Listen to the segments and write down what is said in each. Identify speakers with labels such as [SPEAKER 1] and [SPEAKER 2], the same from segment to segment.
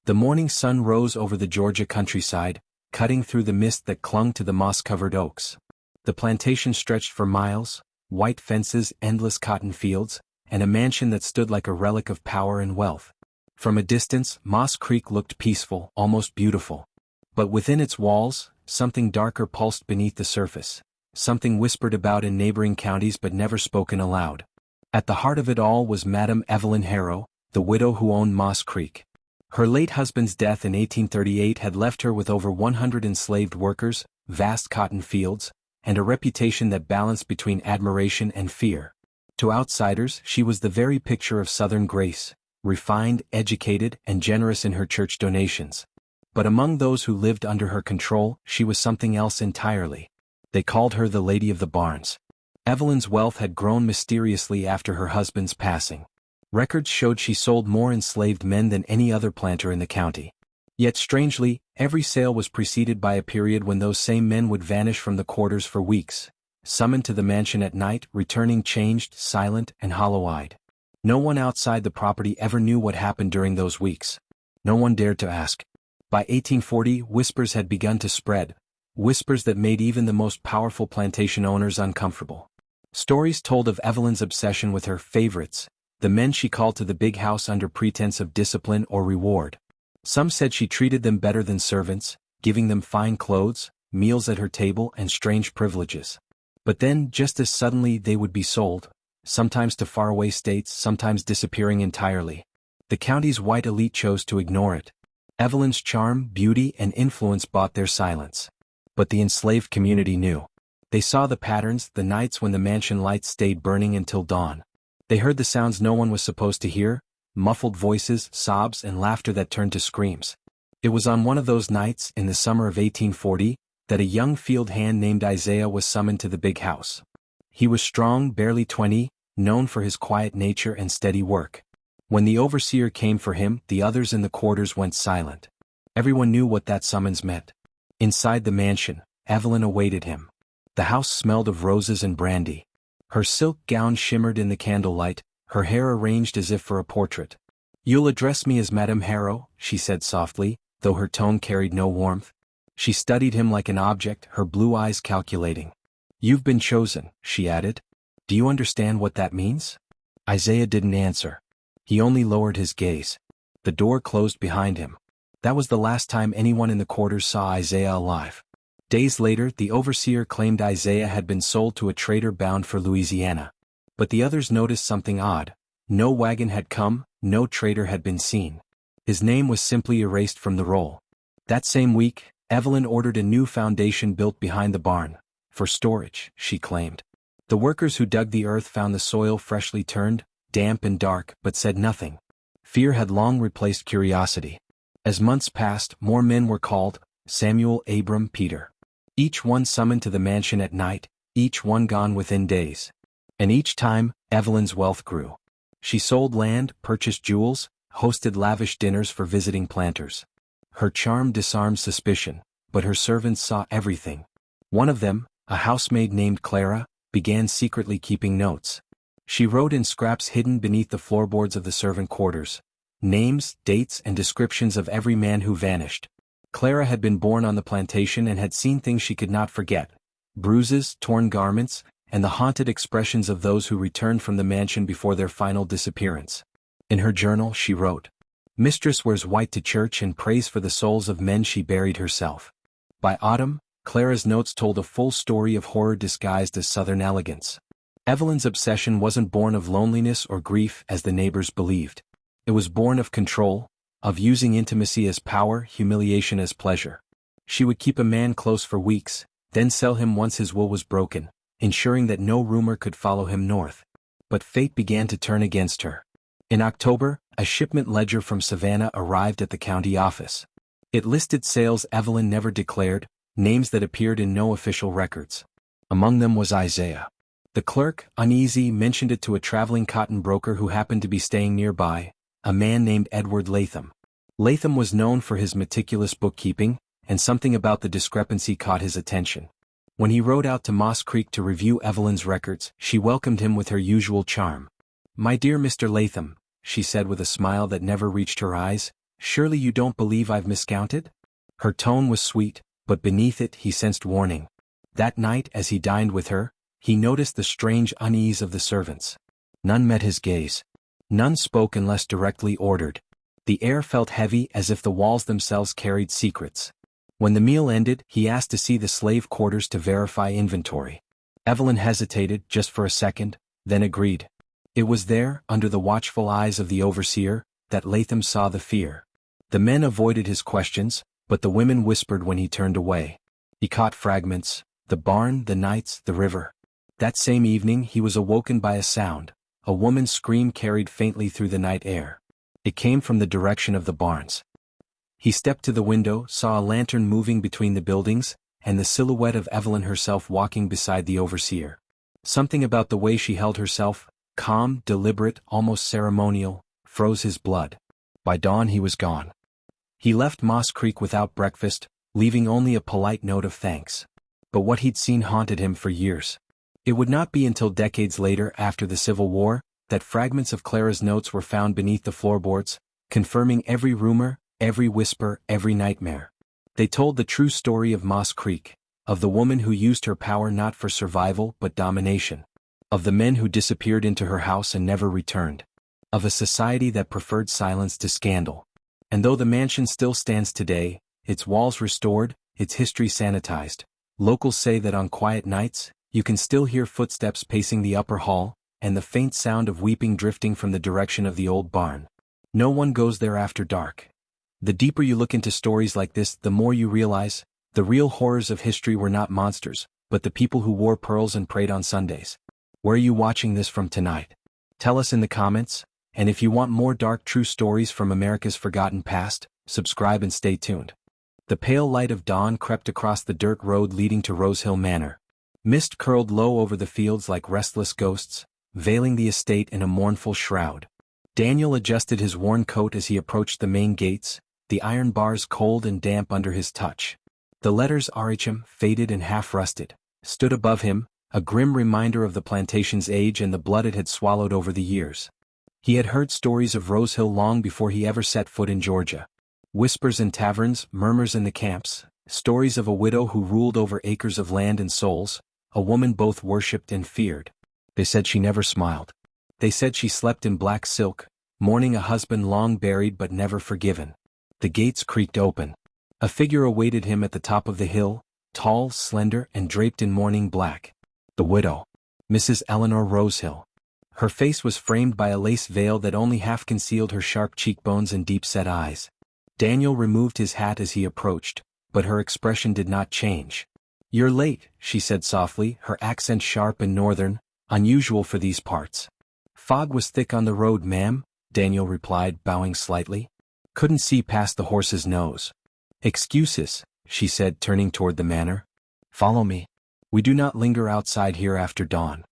[SPEAKER 1] The morning sun rose over the Georgia countryside, cutting through the mist that clung to the moss-covered oaks. The plantation stretched for miles, white fences, endless cotton fields, and a mansion that stood like a relic of power and wealth. From a distance, Moss Creek looked peaceful, almost beautiful. But within its walls, something darker pulsed beneath the surface, something whispered about in neighboring counties but never spoken aloud. At the heart of it all was Madame Evelyn Harrow, the widow who owned Moss Creek. Her late husband's death in 1838 had left her with over 100 enslaved workers, vast cotton fields, and a reputation that balanced between admiration and fear. To outsiders, she was the very picture of Southern grace, refined, educated, and generous in her church donations. But among those who lived under her control, she was something else entirely. They called her the Lady of the Barns. Evelyn's wealth had grown mysteriously after her husband's passing. Records showed she sold more enslaved men than any other planter in the county. Yet strangely, every sale was preceded by a period when those same men would vanish from the quarters for weeks, summoned to the mansion at night, returning changed, silent, and hollow-eyed. No one outside the property ever knew what happened during those weeks. No one dared to ask. By 1840, whispers had begun to spread, whispers that made even the most powerful plantation owners uncomfortable. Stories told of Evelyn's obsession with her favorites, the men she called to the big house under pretense of discipline or reward. Some said she treated them better than servants, giving them fine clothes, meals at her table, and strange privileges. But then, just as suddenly, they would be sold, sometimes to faraway states, sometimes disappearing entirely. The county's white elite chose to ignore it. Evelyn's charm, beauty, and influence bought their silence. But the enslaved community knew. They saw the patterns, the nights when the mansion lights stayed burning until dawn. They heard the sounds no one was supposed to hear, muffled voices, sobs, and laughter that turned to screams. It was on one of those nights, in the summer of 1840, that a young field hand named Isaiah was summoned to the big house. He was strong, barely 20, known for his quiet nature and steady work. When the overseer came for him, the others in the quarters went silent. Everyone knew what that summons meant. Inside the mansion, Evelyn awaited him. The house smelled of roses and brandy. Her silk gown shimmered in the candlelight, her hair arranged as if for a portrait. "You'll address me as Madame Harrow," she said softly, though her tone carried no warmth. She studied him like an object, her blue eyes calculating. "You've been chosen," she added. "Do you understand what that means?" Isaiah didn't answer. He only lowered his gaze. The door closed behind him. That was the last time anyone in the quarters saw Isaiah alive. Days later, the overseer claimed Isaiah had been sold to a trader bound for Louisiana. But the others noticed something odd. No wagon had come, no trader had been seen. His name was simply erased from the roll. That same week, Evelyn ordered a new foundation built behind the barn. For storage, she claimed. The workers who dug the earth found the soil freshly turned, damp and dark, but said nothing. Fear had long replaced curiosity. As months passed, more men were called: Samuel, Abram, Peter. Each one summoned to the mansion at night, each one gone within days. And each time, Evelyn's wealth grew. She sold land, purchased jewels, hosted lavish dinners for visiting planters. Her charm disarmed suspicion, but her servants saw everything. One of them, a housemaid named Clara, began secretly keeping notes. She wrote in scraps hidden beneath the floorboards of the servant quarters, names, dates, and descriptions of every man who vanished. Clara had been born on the plantation and had seen things she could not forget: bruises, torn garments, and the haunted expressions of those who returned from the mansion before their final disappearance. In her journal, she wrote, "Mistress wears white to church and prays for the souls of men she buried herself." By autumn, Clara's notes told a full story of horror disguised as Southern elegance. Evelyn's obsession wasn't born of loneliness or grief as the neighbors believed. It was born of control, of using intimacy as power, humiliation as pleasure. She would keep a man close for weeks, then sell him once his will was broken, ensuring that no rumor could follow him north. But fate began to turn against her. In October, a shipment ledger from Savannah arrived at the county office. It listed sales Evelyn never declared, names that appeared in no official records. Among them was Isaiah. The clerk, uneasy, mentioned it to a traveling cotton broker who happened to be staying nearby, a man named Edward Latham. Latham was known for his meticulous bookkeeping, and something about the discrepancy caught his attention. When he rode out to Moss Creek to review Evelyn's records, she welcomed him with her usual charm. "My dear Mr. Latham," she said with a smile that never reached her eyes, Surely you don't believe I've miscounted? Her tone was sweet, but beneath it he sensed warning. That night as he dined with her, he noticed the strange unease of the servants. None met his gaze. None spoke unless directly ordered. The air felt heavy as if the walls themselves carried secrets. When the meal ended, he asked to see the slave quarters to verify inventory. Evelyn hesitated just for a second, then agreed. It was there, under the watchful eyes of the overseer, that Latham saw the fear. The men avoided his questions, but the women whispered when he turned away. He caught fragments: the barn, the nights, the river. That same evening he was awoken by a sound. A woman's scream carried faintly through the night air. It came from the direction of the barns. He stepped to the window, saw a lantern moving between the buildings, and the silhouette of Evelyn herself walking beside the overseer. Something about the way she held herself, calm, deliberate, almost ceremonial, froze his blood. By dawn he was gone. He left Moss Creek without breakfast, leaving only a polite note of thanks. But what he'd seen haunted him for years. It would not be until decades later, after the Civil War, that fragments of Clara's notes were found beneath the floorboards, confirming every rumor, every whisper, every nightmare. They told the true story of Moss Creek, of the woman who used her power not for survival but domination, of the men who disappeared into her house and never returned, of a society that preferred silence to scandal. And though the mansion still stands today, its walls restored, its history sanitized, locals say that on quiet nights, you can still hear footsteps pacing the upper hall, and the faint sound of weeping drifting from the direction of the old barn. No one goes there after dark. The deeper you look into stories like this, the more you realize, the real horrors of history were not monsters, but the people who wore pearls and prayed on Sundays. Where are you watching this from tonight? Tell us in the comments, and if you want more dark true stories from America's forgotten past, subscribe and stay tuned. The pale light of dawn crept across the dirt road leading to Rosehill Manor. Mist curled low over the fields like restless ghosts, veiling the estate in a mournful shroud. Daniel adjusted his worn coat as he approached the main gates, the iron bars cold and damp under his touch. The letters RHM, faded and half-rusted, stood above him, a grim reminder of the plantation's age and the blood it had swallowed over the years. He had heard stories of Rosehill long before he ever set foot in Georgia. Whispers in taverns, murmurs in the camps, stories of a widow who ruled over acres of land and souls, a woman both worshipped and feared. They said she never smiled. They said she slept in black silk, mourning a husband long buried but never forgiven. The gates creaked open. A figure awaited him at the top of the hill, tall, slender, and draped in mourning black. The widow. Mrs. Eleanor Rosehill. Her face was framed by a lace veil that only half concealed her sharp cheekbones and deep-set eyes. Daniel removed his hat as he approached, but her expression did not change. "You're late," she said softly, her accent sharp and northern, unusual for these parts. "Fog was thick on the road, ma'am," Daniel replied, bowing slightly. "Couldn't see past the horse's nose." "Excuses," she said, turning toward the manor. "Follow me. We do not linger outside here after dawn."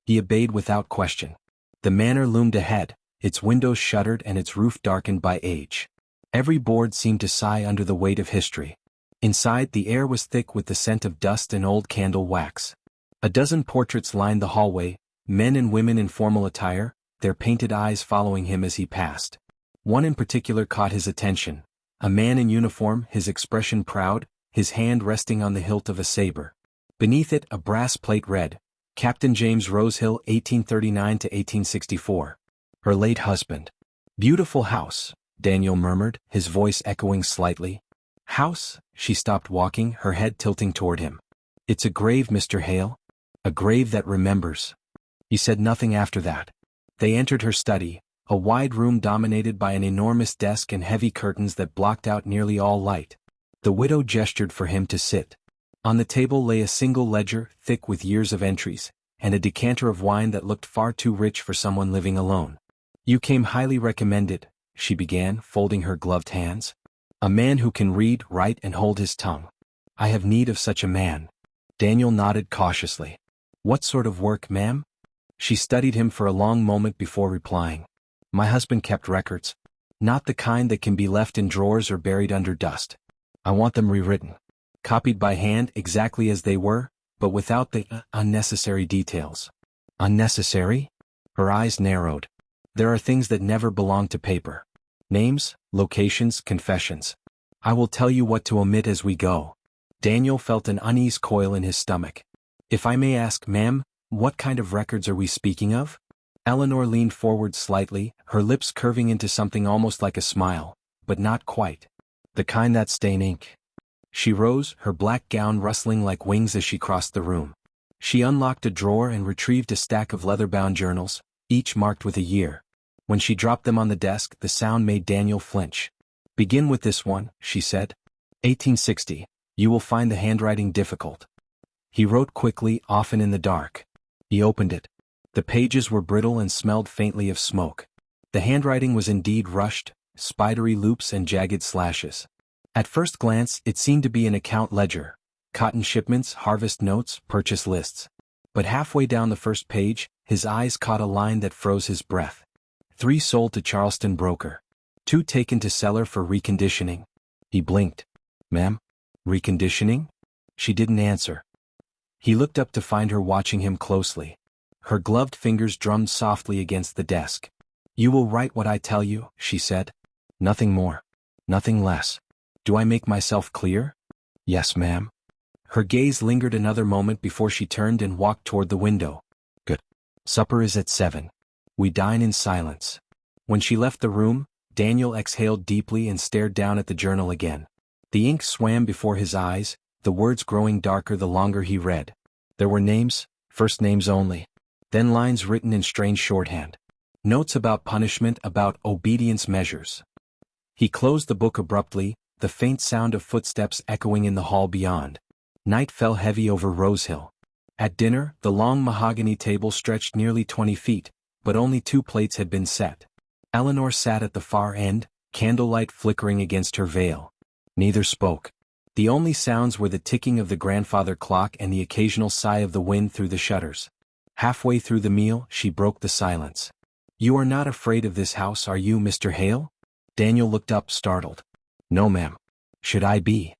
[SPEAKER 1] He obeyed without question. The manor loomed ahead, its windows shuttered and its roof darkened by age. Every board seemed to sigh under the weight of history. Inside, the air was thick with the scent of dust and old candle wax. A dozen portraits lined the hallway, men and women in formal attire, their painted eyes following him as he passed. One in particular caught his attention. A man in uniform, his expression proud, his hand resting on the hilt of a saber. Beneath it, a brass plate read, "Captain James Rosehill, 1839 to 1864. Her late husband." "Beautiful house," Daniel murmured, his voice echoing slightly. "House?" She stopped walking, her head tilting toward him. "It's a grave, Mr. Hale. A grave that remembers." He said nothing after that. They entered her study, a wide room dominated by an enormous desk and heavy curtains that blocked out nearly all light. The widow gestured for him to sit. On the table lay a single ledger, thick with years of entries, and a decanter of wine that looked far too rich for someone living alone. "You came highly recommended," she began, folding her gloved hands. "A man who can read, write, and hold his tongue. I have need of such a man." Daniel nodded cautiously. "What sort of work, ma'am?" She studied him for a long moment before replying. "My husband kept records. Not the kind that can be left in drawers or buried under dust. I want them rewritten. Copied by hand exactly as they were, but without the unnecessary details." "Unnecessary?" Her eyes narrowed. "There are things that never belong to paper. Names, locations, confessions. I will tell you what to omit as we go. Daniel felt an unease coil in his stomach. If I may ask, ma'am, what kind of records are we speaking of? Eleanor leaned forward slightly, her lips curving into something almost like a smile, but not quite. The kind that stain ink. She rose, her black gown rustling like wings as she crossed the room. She unlocked a drawer and retrieved a stack of leather-bound journals, each marked with a year. When she dropped them on the desk, the sound made Daniel flinch. Begin with this one, she said. 1860. You will find the handwriting difficult. He wrote quickly, often in the dark. He opened it. The pages were brittle and smelled faintly of smoke. The handwriting was indeed rushed, spidery loops and jagged slashes. At first glance, it seemed to be an account ledger. Cotton shipments, harvest notes, purchase lists. But halfway down the first page, his eyes caught a line that froze his breath. 3 sold to Charleston broker. 2 taken to seller for reconditioning. He blinked. Ma'am? Reconditioning? She didn't answer. He looked up to find her watching him closely. Her gloved fingers drummed softly against the desk. You will write what I tell you, she said. Nothing more. Nothing less. Do I make myself clear? Yes, ma'am. Her gaze lingered another moment before she turned and walked toward the window. Good. Supper is at 7. We dine in silence. When she left the room, Daniel exhaled deeply and stared down at the journal again. The ink swam before his eyes, the words growing darker the longer he read. There were names, first names only. Then lines written in strange shorthand. Notes about punishment, about obedience measures. He closed the book abruptly, the faint sound of footsteps echoing in the hall beyond. Night fell heavy over Rosehill. At dinner, the long mahogany table stretched nearly 20 feet, but only 2 plates had been set. Eleanor sat at the far end, candlelight flickering against her veil. Neither spoke. The only sounds were the ticking of the grandfather clock and the occasional sigh of the wind through the shutters. Halfway through the meal, she broke the silence. You are not afraid of this house, are you, Mr. Hale? Daniel looked up, startled. No, ma'am. Should I be?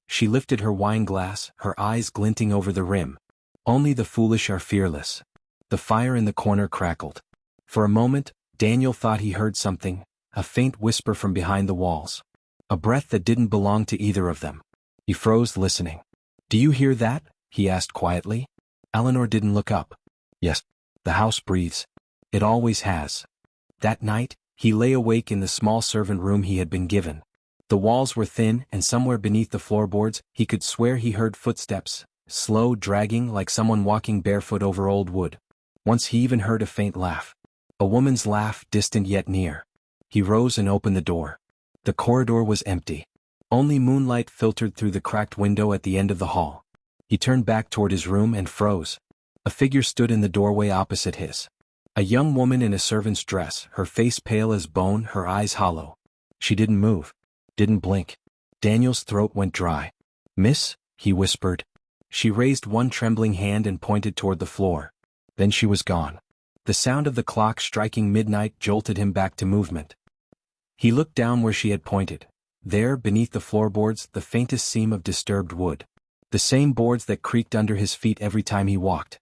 [SPEAKER 1] She lifted her wine glass, her eyes glinting over the rim. Only the foolish are fearless. The fire in the corner crackled. For a moment, Daniel thought he heard something, a faint whisper from behind the walls. A breath that didn't belong to either of them. He froze, listening. Do you hear that? He asked quietly. Eleanor didn't look up. Yes. The house breathes. It always has. That night, he lay awake in the small servant room he had been given. The walls were thin, and somewhere beneath the floorboards, he could swear he heard footsteps, slow, dragging like someone walking barefoot over old wood. Once he even heard a faint laugh. A woman's laugh, distant yet near. He rose and opened the door. The corridor was empty. Only moonlight filtered through the cracked window at the end of the hall. He turned back toward his room and froze. A figure stood in the doorway opposite his. A young woman in a servant's dress, her face pale as bone, her eyes hollow. She didn't move. Didn't blink. Daniel's throat went dry. Miss, he whispered. She raised one trembling hand and pointed toward the floor. Then she was gone. The sound of the clock striking midnight jolted him back to movement. He looked down where she had pointed. There, beneath the floorboards, the faintest seam of disturbed wood. The same boards that creaked under his feet every time he walked.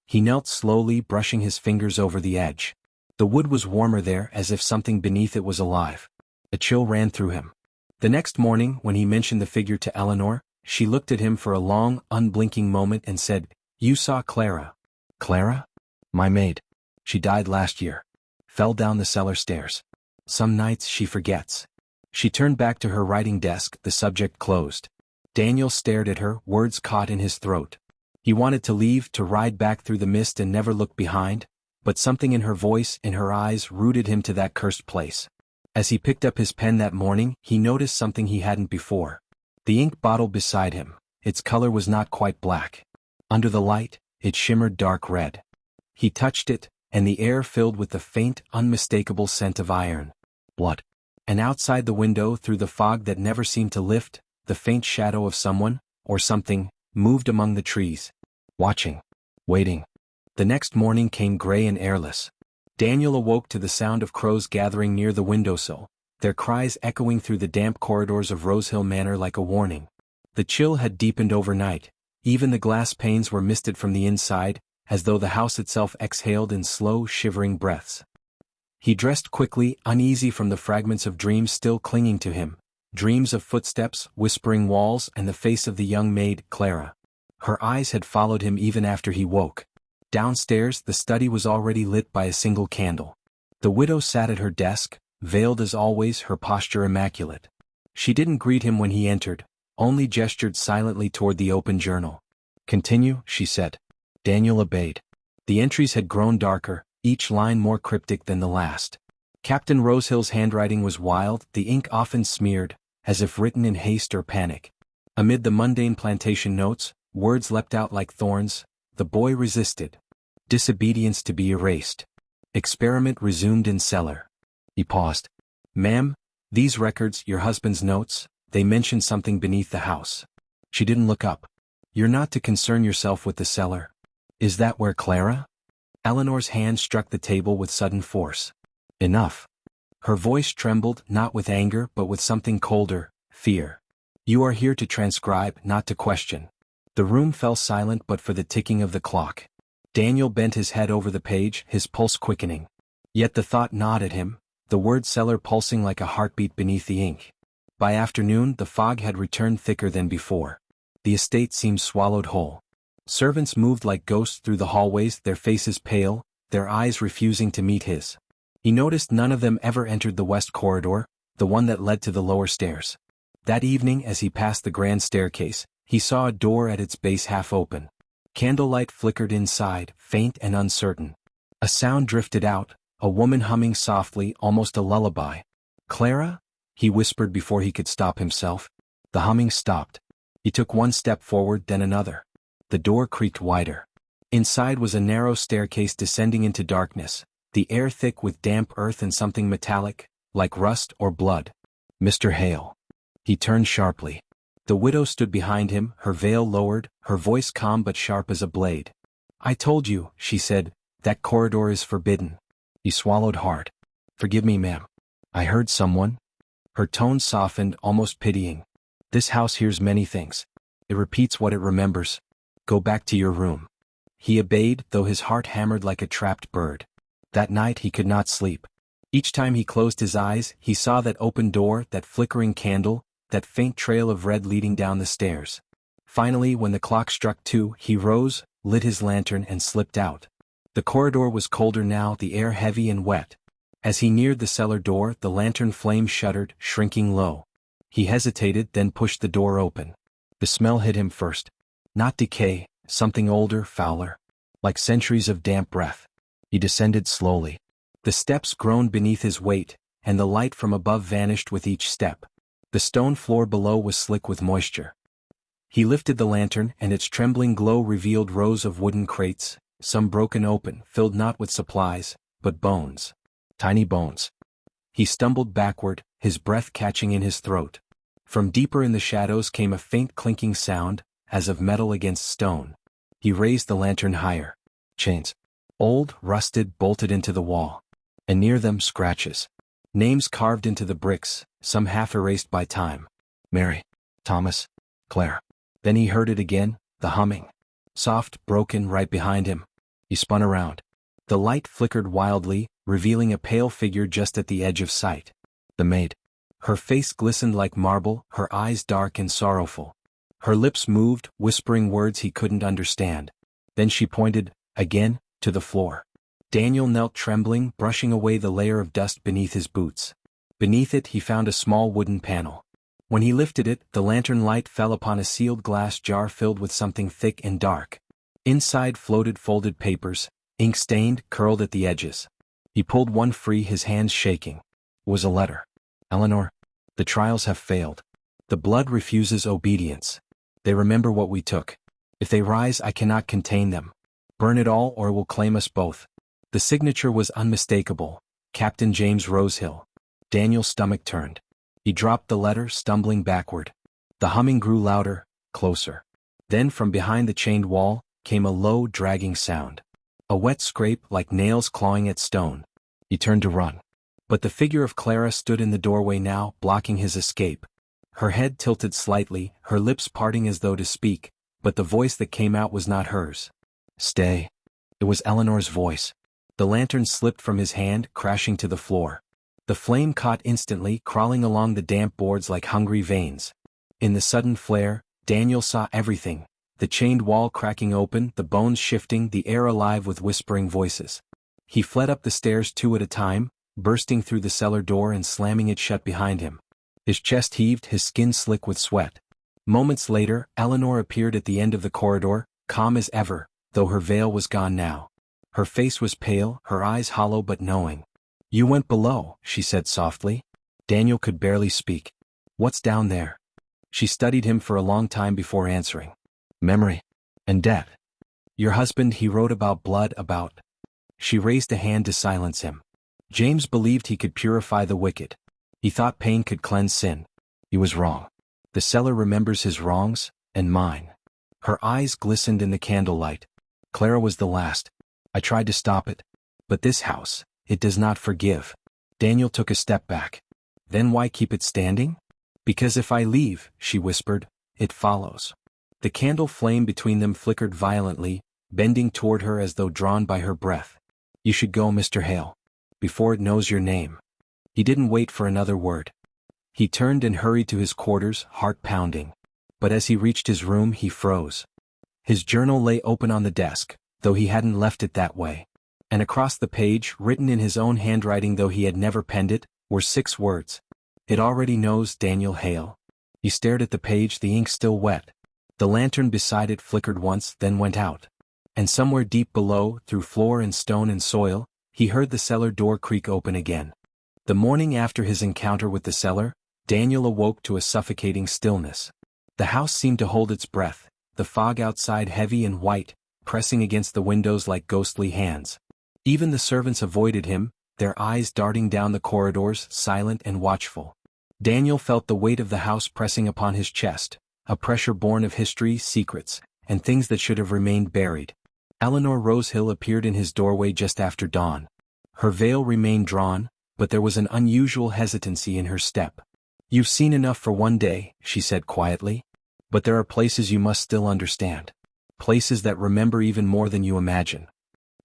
[SPEAKER 1] He knelt slowly, brushing his fingers over the edge. The wood was warmer there, as if something beneath it was alive. A chill ran through him. The next morning, when he mentioned the figure to Eleanor, she looked at him for a long, unblinking moment and said, You saw Clara. Clara? My maid. She died last year. Fell down the cellar stairs. Some nights she forgets. She turned back to her writing desk, the subject closed. Daniel stared at her, words caught in his throat. He wanted to leave, to ride back through the mist and never look behind, but something in her voice, in her eyes, rooted him to that cursed place. As he picked up his pen that morning, he noticed something he hadn't before. The ink bottle beside him. Its color was not quite black. Under the light, it shimmered dark red. He touched it, and the air filled with the faint, unmistakable scent of iron. Blood. And outside the window, through the fog that never seemed to lift, the faint shadow of someone, or something, moved among the trees. Watching. Waiting. The next morning came gray and airless. Daniel awoke to the sound of crows gathering near the windowsill, their cries echoing through the damp corridors of Rosehill Manor like a warning. The chill had deepened overnight. Even the glass panes were misted from the inside, as though the house itself exhaled in slow, shivering breaths. He dressed quickly, uneasy from the fragments of dreams still clinging to him. Dreams of footsteps, whispering walls, and the face of the young maid, Clara. Her eyes had followed him even after he woke. Downstairs, the study was already lit by a single candle. The widow sat at her desk, veiled as always, her posture immaculate. She didn't greet him when he entered, only gestured silently toward the open journal. "Continue," she said. Daniel obeyed. The entries had grown darker, each line more cryptic than the last. Captain Rosehill's handwriting was wild, the ink often smeared, as if written in haste or panic. Amid the mundane plantation notes, words leapt out like thorns. The boy resisted. Disobedience to be erased. Experiment resumed in cellar. He paused. "Ma'am, these records, your husband's notes, they mention something beneath the house." She didn't look up. "You're not to concern yourself with the cellar. Is that where Clara?" Eleanor's hand struck the table with sudden force. "Enough." Her voice trembled, not with anger but with something colder, fear. "You are here to transcribe, not to question." The room fell silent but for the ticking of the clock. Daniel bent his head over the page, his pulse quickening. Yet the thought gnawed at him, the word cellar pulsing like a heartbeat beneath the ink. By afternoon the fog had returned thicker than before. The estate seemed swallowed whole. Servants moved like ghosts through the hallways, their faces pale, their eyes refusing to meet his. He noticed none of them ever entered the west corridor, the one that led to the lower stairs. That evening as he passed the grand staircase, he saw a door at its base half open. Candlelight flickered inside, faint and uncertain. A sound drifted out, a woman humming softly, almost a lullaby. "Clara?" he whispered before he could stop himself. The humming stopped. He took one step forward, then another. The door creaked wider. Inside was a narrow staircase descending into darkness, the air thick with damp earth and something metallic, like rust or blood. "Mr. Hale." He turned sharply. The widow stood behind him, her veil lowered, her voice calm but sharp as a blade. "I told you," she said, "that corridor is forbidden." He swallowed hard. "Forgive me, ma'am. I heard someone." Her tone softened, almost pitying. "This house hears many things. It repeats what it remembers. Go back to your room." He obeyed, though his heart hammered like a trapped bird. That night he could not sleep. Each time he closed his eyes, he saw that open door, that flickering candle, that faint trail of red leading down the stairs. Finally, when the clock struck 2, he rose, lit his lantern and slipped out. The corridor was colder now, the air heavy and wet. As he neared the cellar door, the lantern flame shuddered, shrinking low. He hesitated, then pushed the door open. The smell hit him first. Not decay, something older, fouler. Like centuries of damp breath. He descended slowly. The steps groaned beneath his weight, and the light from above vanished with each step. The stone floor below was slick with moisture. He lifted the lantern, and its trembling glow revealed rows of wooden crates, some broken open, filled not with supplies, but bones. Tiny bones. He stumbled backward, his breath catching in his throat. From deeper in the shadows came a faint clinking sound, as of metal against stone. He raised the lantern higher. Chains. Old, rusted, bolted into the wall. And near them, scratches. Names carved into the bricks, some half erased by time. Mary. Thomas. Claire. Then he heard it again, the humming. Soft, broken, right behind him. He spun around. The light flickered wildly, revealing a pale figure just at the edge of sight. The maid. Her face glistened like marble, her eyes dark and sorrowful. Her lips moved, whispering words he couldn't understand. Then she pointed, again, to the floor. Daniel knelt trembling, brushing away the layer of dust beneath his boots. Beneath it he found a small wooden panel. When he lifted it, the lantern light fell upon a sealed glass jar filled with something thick and dark. Inside floated folded papers, ink-stained, curled at the edges. He pulled one free, his hands shaking. It was a letter. "Eleanor, the trials have failed. The blood refuses obedience. They remember what we took. If they rise, I cannot contain them. Burn it all or it will claim us both." The signature was unmistakable. Captain James Rosehill. Daniel's stomach turned. He dropped the letter, stumbling backward. The humming grew louder, closer. Then from behind the chained wall, came a low, dragging sound. A wet scrape like nails clawing at stone. He turned to run. But the figure of Clara stood in the doorway now, blocking his escape. Her head tilted slightly, her lips parting as though to speak, but the voice that came out was not hers. "Stay." It was Eleanor's voice. The lantern slipped from his hand, crashing to the floor. The flame caught instantly, crawling along the damp boards like hungry veins. In the sudden flare, Daniel saw everything: the chained wall cracking open, the bones shifting, the air alive with whispering voices. He fled up the stairs 2 at a time, bursting through the cellar door and slamming it shut behind him. His chest heaved, his skin slick with sweat. Moments later, Eleanor appeared at the end of the corridor, calm as ever, though her veil was gone now. Her face was pale, her eyes hollow but knowing. "You went below," she said softly. Daniel could barely speak. "What's down there?" She studied him for a long time before answering. "Memory. And death. Your husband, he wrote about blood, about—" She raised a hand to silence him. James believed he could purify the wicked. He thought pain could cleanse sin. He was wrong. The cellar remembers his wrongs, and mine. Her eyes glistened in the candlelight. "Clara was the last. I tried to stop it. But this house, it does not forgive." Daniel took a step back. "Then why keep it standing?" "Because if I leave," she whispered, "it follows." The candle flame between them flickered violently, bending toward her as though drawn by her breath. "You should go, Mr. Hale. Before it knows your name." He didn't wait for another word. He turned and hurried to his quarters, heart pounding. But as he reached his room, he froze. His journal lay open on the desk, though he hadn't left it that way. And across the page, written in his own handwriting though he had never penned it, were 6 words. "It already knows, Daniel Hale." He stared at the page, the ink still wet. The lantern beside it flickered once, then went out. And somewhere deep below, through floor and stone and soil, he heard the cellar door creak open again. The morning after his encounter with the cellar, Daniel awoke to a suffocating stillness. The house seemed to hold its breath, the fog outside heavy and white, pressing against the windows like ghostly hands. Even the servants avoided him, their eyes darting down the corridors, silent and watchful. Daniel felt the weight of the house pressing upon his chest, a pressure born of history, secrets, and things that should have remained buried. Eleanor Rosehill appeared in his doorway just after dawn. Her veil remained drawn, but there was an unusual hesitancy in her step. "You've seen enough for one day," she said quietly. "But there are places you must still understand. Places that remember even more than you imagine."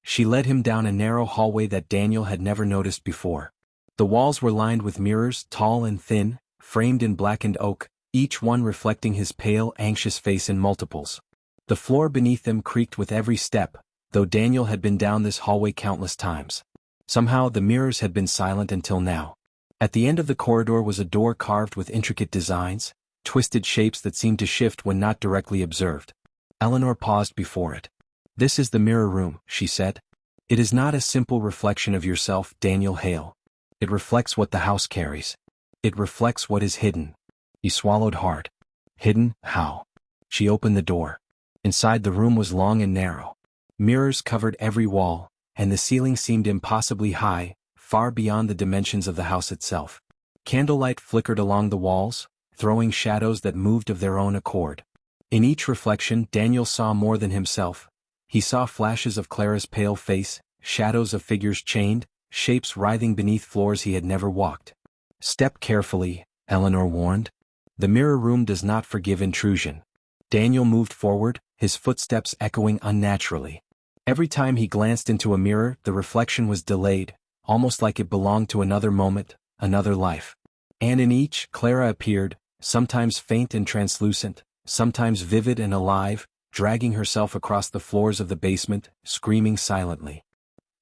[SPEAKER 1] She led him down a narrow hallway that Daniel had never noticed before. The walls were lined with mirrors, tall and thin, framed in blackened oak, each one reflecting his pale, anxious face in multiples. The floor beneath them creaked with every step, though Daniel had been down this hallway countless times. Somehow the mirrors had been silent until now. At the end of the corridor was a door carved with intricate designs, twisted shapes that seemed to shift when not directly observed. Eleanor paused before it. "This is the mirror room," she said. "It is not a simple reflection of yourself, Daniel Hale. It reflects what the house carries. It reflects what is hidden." He swallowed hard. "Hidden? How?" She opened the door. Inside the room was long and narrow. Mirrors covered every wall, and the ceiling seemed impossibly high, far beyond the dimensions of the house itself. Candlelight flickered along the walls, throwing shadows that moved of their own accord. In each reflection, Daniel saw more than himself. He saw flashes of Clara's pale face, shadows of figures chained, shapes writhing beneath floors he had never walked. "Step carefully," Eleanor warned. "The mirror room does not forgive intrusion." Daniel moved forward, his footsteps echoing unnaturally. Every time he glanced into a mirror, the reflection was delayed, almost like it belonged to another moment, another life. And in each, Clara appeared, sometimes faint and translucent, sometimes vivid and alive, dragging herself across the floors of the basement, screaming silently.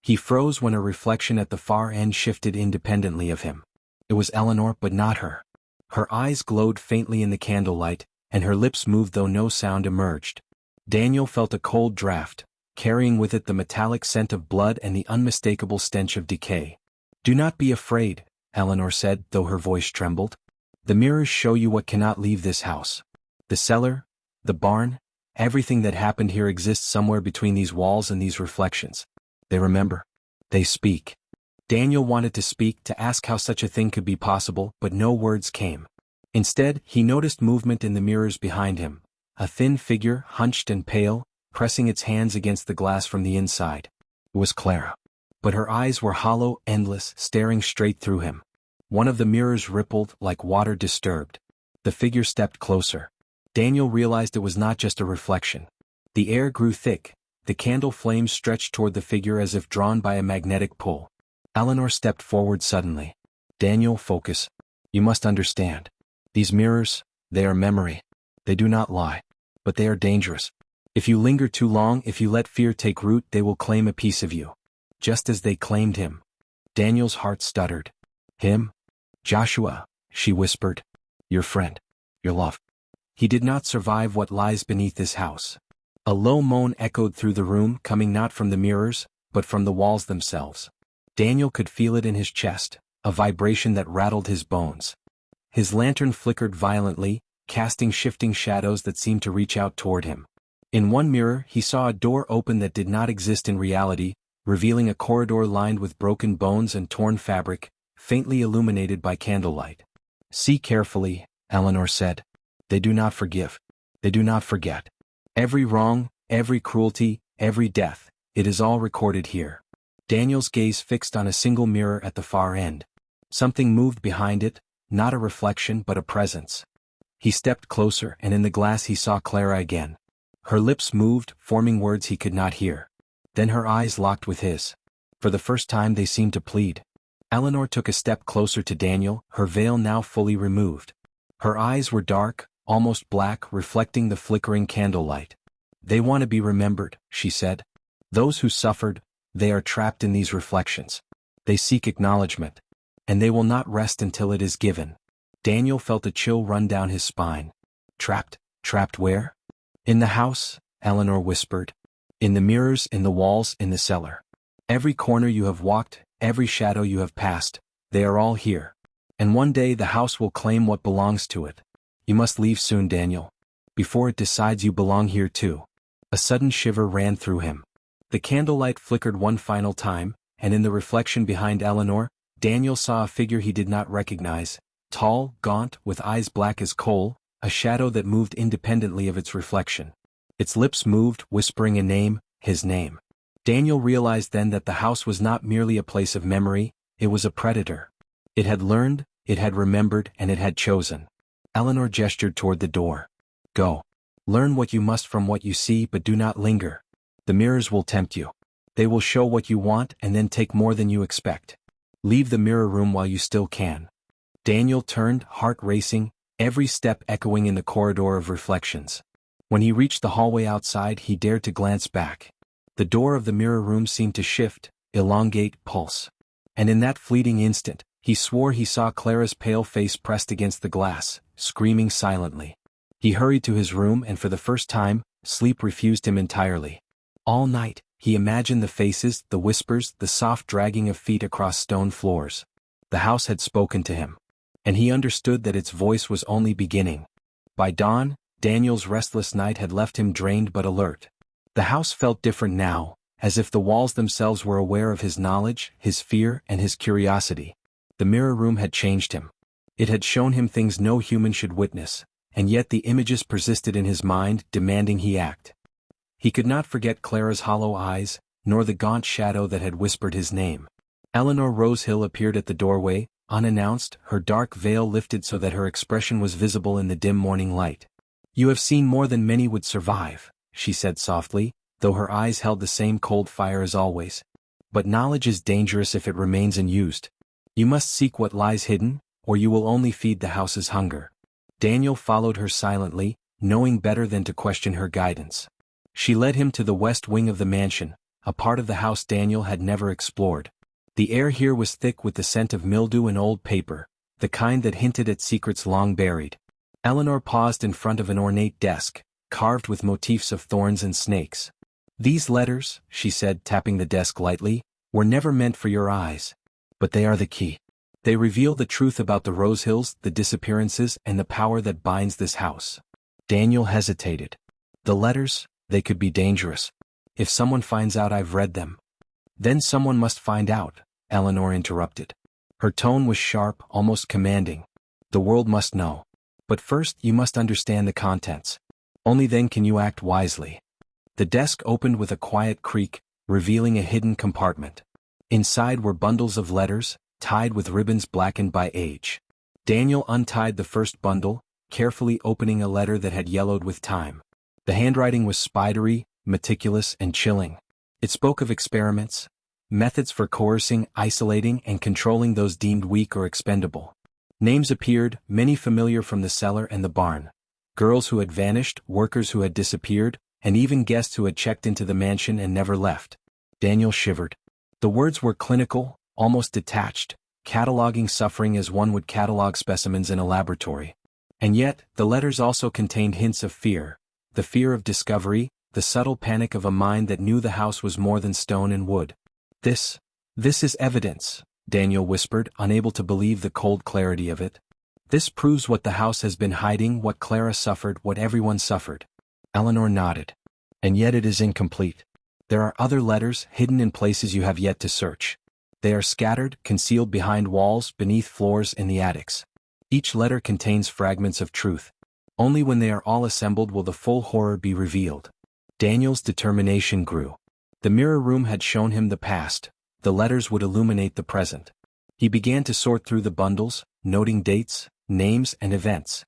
[SPEAKER 1] He froze when a reflection at the far end shifted independently of him. It was Eleanor, but not her. Her eyes glowed faintly in the candlelight, and her lips moved though no sound emerged. Daniel felt a cold draft, carrying with it the metallic scent of blood and the unmistakable stench of decay. "Do not be afraid," Eleanor said, though her voice trembled. "The mirrors show you what cannot leave this house. The cellar, the barn, everything that happened here exists somewhere between these walls and these reflections. They remember. They speak." Daniel wanted to speak, to ask how such a thing could be possible, but no words came. Instead, he noticed movement in the mirrors behind him, a thin figure, hunched and pale, pressing its hands against the glass from the inside. It was Clara. But her eyes were hollow, endless, staring straight through him. One of the mirrors rippled, like water disturbed. The figure stepped closer. Daniel realized it was not just a reflection. The air grew thick, the candle flames stretched toward the figure as if drawn by a magnetic pull. Eleanor stepped forward suddenly. Daniel, focus. You must understand. These mirrors, they are memory. They do not lie. But they are dangerous. If you linger too long, if you let fear take root, they will claim a piece of you. Just as they claimed him. Daniel's heart stuttered. Him? Joshua, she whispered. Your friend. Your love. He did not survive what lies beneath this house. A low moan echoed through the room, coming not from the mirrors, but from the walls themselves. Daniel could feel it in his chest, a vibration that rattled his bones. His lantern flickered violently, casting shifting shadows that seemed to reach out toward him. In one mirror, he saw a door open that did not exist in reality, revealing a corridor lined with broken bones and torn fabric, faintly illuminated by candlelight. See carefully, Eleanor said. They do not forgive. They do not forget. Every wrong, every cruelty, every death, it is all recorded here. Daniel's gaze fixed on a single mirror at the far end. Something moved behind it, not a reflection but a presence. He stepped closer, and in the glass he saw Clara again. Her lips moved, forming words he could not hear. Then her eyes locked with his. For the first time they seemed to plead. Eleanor took a step closer to Daniel, her veil now fully removed. Her eyes were dark, almost black, reflecting the flickering candlelight. They want to be remembered, she said. Those who suffered, they are trapped in these reflections. They seek acknowledgement. And they will not rest until it is given. Daniel felt a chill run down his spine. Trapped? Trapped where? In the house, Eleanor whispered. In the mirrors, in the walls, in the cellar. Every corner you have walked, every shadow you have passed, they are all here. And one day the house will claim what belongs to it. You must leave soon, Daniel. Before it decides you belong here too. A sudden shiver ran through him. The candlelight flickered one final time, and in the reflection behind Eleanor, Daniel saw a figure he did not recognize, tall, gaunt, with eyes black as coal, a shadow that moved independently of its reflection. Its lips moved, whispering a name, his name. Daniel realized then that the house was not merely a place of memory, it was a predator. It had learned, it had remembered, and it had chosen. Eleanor gestured toward the door. Go. Learn what you must from what you see, but do not linger. The mirrors will tempt you. They will show what you want and then take more than you expect. Leave the mirror room while you still can. Daniel turned, heart racing, every step echoing in the corridor of reflections. When he reached the hallway outside, he dared to glance back. The door of the mirror room seemed to shift, elongate, pulse. And in that fleeting instant, he swore he saw Clara's pale face pressed against the glass, screaming silently. He hurried to his room, and for the first time, sleep refused him entirely. All night, he imagined the faces, the whispers, the soft dragging of feet across stone floors. The house had spoken to him. And he understood that its voice was only beginning. By dawn, Daniel's restless night had left him drained but alert. The house felt different now, as if the walls themselves were aware of his knowledge, his fear, and his curiosity. The mirror room had changed him. It had shown him things no human should witness, and yet the images persisted in his mind, demanding he act. He could not forget Clara's hollow eyes, nor the gaunt shadow that had whispered his name. Eleanor Rosehill appeared at the doorway, unannounced, her dark veil lifted so that her expression was visible in the dim morning light. You have seen more than many would survive, she said softly, though her eyes held the same cold fire as always. But knowledge is dangerous if it remains unused. You must seek what lies hidden, or you will only feed the house's hunger. Daniel followed her silently, knowing better than to question her guidance. She led him to the west wing of the mansion, a part of the house Daniel had never explored. The air here was thick with the scent of mildew and old paper, the kind that hinted at secrets long buried. Eleanor paused in front of an ornate desk, carved with motifs of thorns and snakes. These letters, she said, tapping the desk lightly, were never meant for your eyes. But they are the key. They reveal the truth about the Rosehills, the disappearances, and the power that binds this house. Daniel hesitated. The letters, they could be dangerous. If someone finds out I've read them. Then someone must find out, Eleanor interrupted. Her tone was sharp, almost commanding. The world must know. But first you must understand the contents. Only then can you act wisely. The desk opened with a quiet creak, revealing a hidden compartment. Inside were bundles of letters, tied with ribbons blackened by age. Daniel untied the first bundle, carefully opening a letter that had yellowed with time. The handwriting was spidery, meticulous and chilling. It spoke of experiments, methods for coercing, isolating, and controlling those deemed weak or expendable. Names appeared, many familiar from the cellar and the barn. Girls who had vanished, workers who had disappeared, and even guests who had checked into the mansion and never left. Daniel shivered. The words were clinical, almost detached, cataloging suffering as one would catalog specimens in a laboratory. And yet, the letters also contained hints of fear, the fear of discovery, the subtle panic of a mind that knew the house was more than stone and wood. This is evidence, Daniel whispered, unable to believe the cold clarity of it. This proves what the house has been hiding, what Clara suffered, what everyone suffered. Eleanor nodded. And yet it is incomplete. There are other letters hidden in places you have yet to search. They are scattered, concealed behind walls, beneath floors, in the attics. Each letter contains fragments of truth. Only when they are all assembled will the full horror be revealed. Daniel's determination grew. The mirror room had shown him the past. The letters would illuminate the present. He began to sort through the bundles, noting dates, names, and events.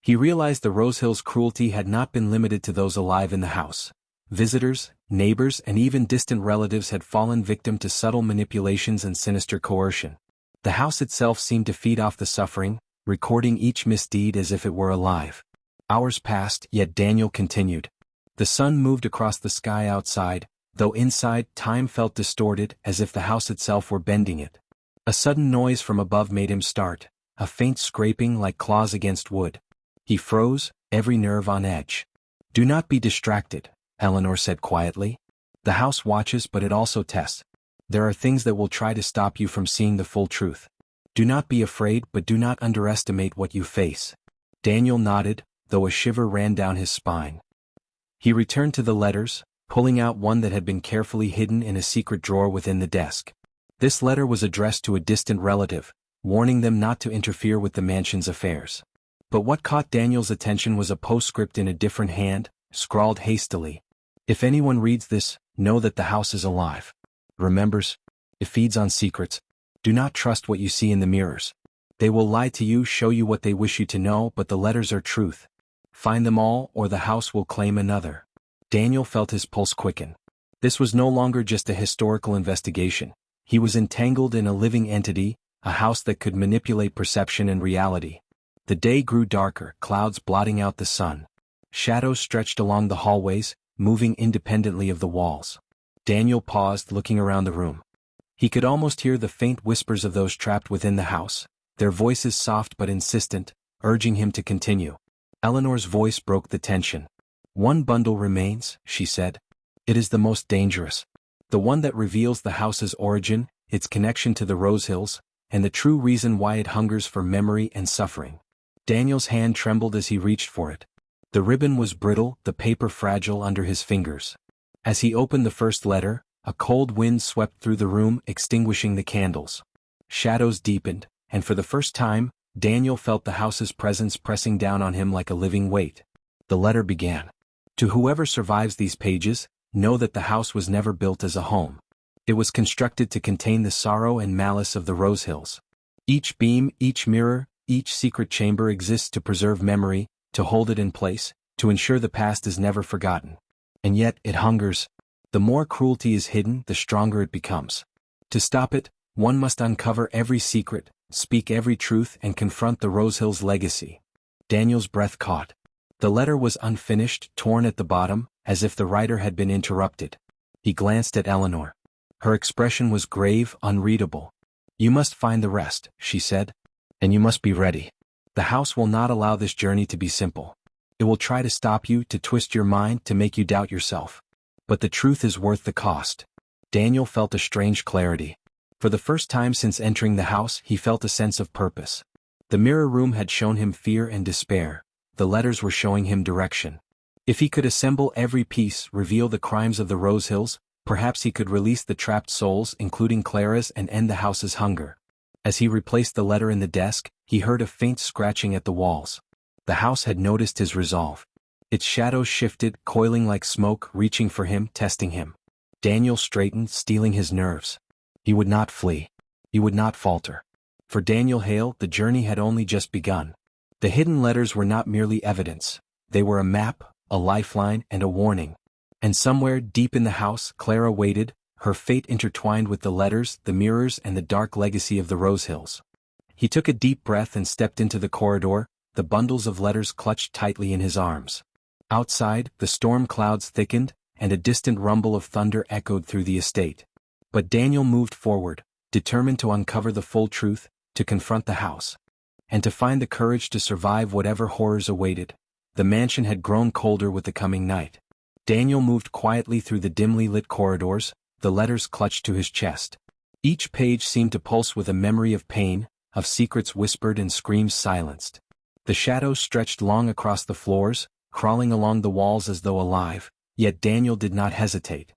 [SPEAKER 1] He realized the Rosehill's cruelty had not been limited to those alive in the house. Visitors, neighbors, and even distant relatives had fallen victim to subtle manipulations and sinister coercion. The house itself seemed to feed off the suffering, recording each misdeed as if it were alive. Hours passed, yet Daniel continued. The sun moved across the sky outside, though inside, time felt distorted, as if the house itself were bending it. A sudden noise from above made him start, a faint scraping like claws against wood. He froze, every nerve on edge. "Do not be distracted," Eleanor said quietly. "The house watches, but it also tests. There are things that will try to stop you from seeing the full truth. Do not be afraid, but do not underestimate what you face." Daniel nodded, though a shiver ran down his spine. He returned to the letters, pulling out one that had been carefully hidden in a secret drawer within the desk. This letter was addressed to a distant relative, warning them not to interfere with the mansion's affairs. But what caught Daniel's attention was a postscript in a different hand, scrawled hastily. "If anyone reads this, know that the house is alive. Remembers, it feeds on secrets. Do not trust what you see in the mirrors. They will lie to you, show you what they wish you to know, but the letters are truth. Find them all, or the house will claim another." Daniel felt his pulse quicken. This was no longer just a historical investigation. He was entangled in a living entity, a house that could manipulate perception and reality. The day grew darker, clouds blotting out the sun. Shadows stretched along the hallways, moving independently of the walls. Daniel paused, looking around the room. He could almost hear the faint whispers of those trapped within the house, their voices soft but insistent, urging him to continue. Eleanor's voice broke the tension. "One bundle remains," she said. "It is the most dangerous. The one that reveals the house's origin, its connection to the Rosehills, and the true reason why it hungers for memory and suffering." Daniel's hand trembled as he reached for it. The ribbon was brittle, the paper fragile under his fingers. As he opened the first letter, a cold wind swept through the room, extinguishing the candles. Shadows deepened, and for the first time, Daniel felt the house's presence pressing down on him like a living weight. The letter began. "To whoever survives these pages, know that the house was never built as a home. It was constructed to contain the sorrow and malice of the Rosehills. Each beam, each mirror, each secret chamber exists to preserve memory, to hold it in place, to ensure the past is never forgotten. And yet, it hungers. The more cruelty is hidden, the stronger it becomes. To stop it, one must uncover every secret, speak every truth, and confront the Rosehills' legacy." Daniel's breath caught. The letter was unfinished, torn at the bottom, as if the writer had been interrupted. He glanced at Eleanor. Her expression was grave, unreadable. "You must find the rest," she said. "And you must be ready. The house will not allow this journey to be simple. It will try to stop you, to twist your mind, to make you doubt yourself. But the truth is worth the cost." Daniel felt a strange clarity. For the first time since entering the house, he felt a sense of purpose. The mirror room had shown him fear and despair. The letters were showing him direction. If he could assemble every piece, reveal the crimes of the Rosehills, perhaps he could release the trapped souls, including Clara's, and end the house's hunger. As he replaced the letter in the desk, he heard a faint scratching at the walls. The house had noticed his resolve. Its shadows shifted, coiling like smoke, reaching for him, testing him. Daniel straightened, steeling his nerves. He would not flee. He would not falter. For Daniel Hale, the journey had only just begun. The hidden letters were not merely evidence. They were a map, a lifeline, and a warning. And somewhere deep in the house Clara waited, her fate intertwined with the letters, the mirrors and the dark legacy of the Rose Hills. He took a deep breath and stepped into the corridor, the bundles of letters clutched tightly in his arms. Outside, the storm clouds thickened, and a distant rumble of thunder echoed through the estate. But Daniel moved forward, determined to uncover the full truth, to confront the house, and to find the courage to survive whatever horrors awaited. The mansion had grown colder with the coming night. Daniel moved quietly through the dimly lit corridors, the letters clutched to his chest. Each page seemed to pulse with a memory of pain, of secrets whispered and screams silenced. The shadows stretched long across the floors, crawling along the walls as though alive, yet Daniel did not hesitate.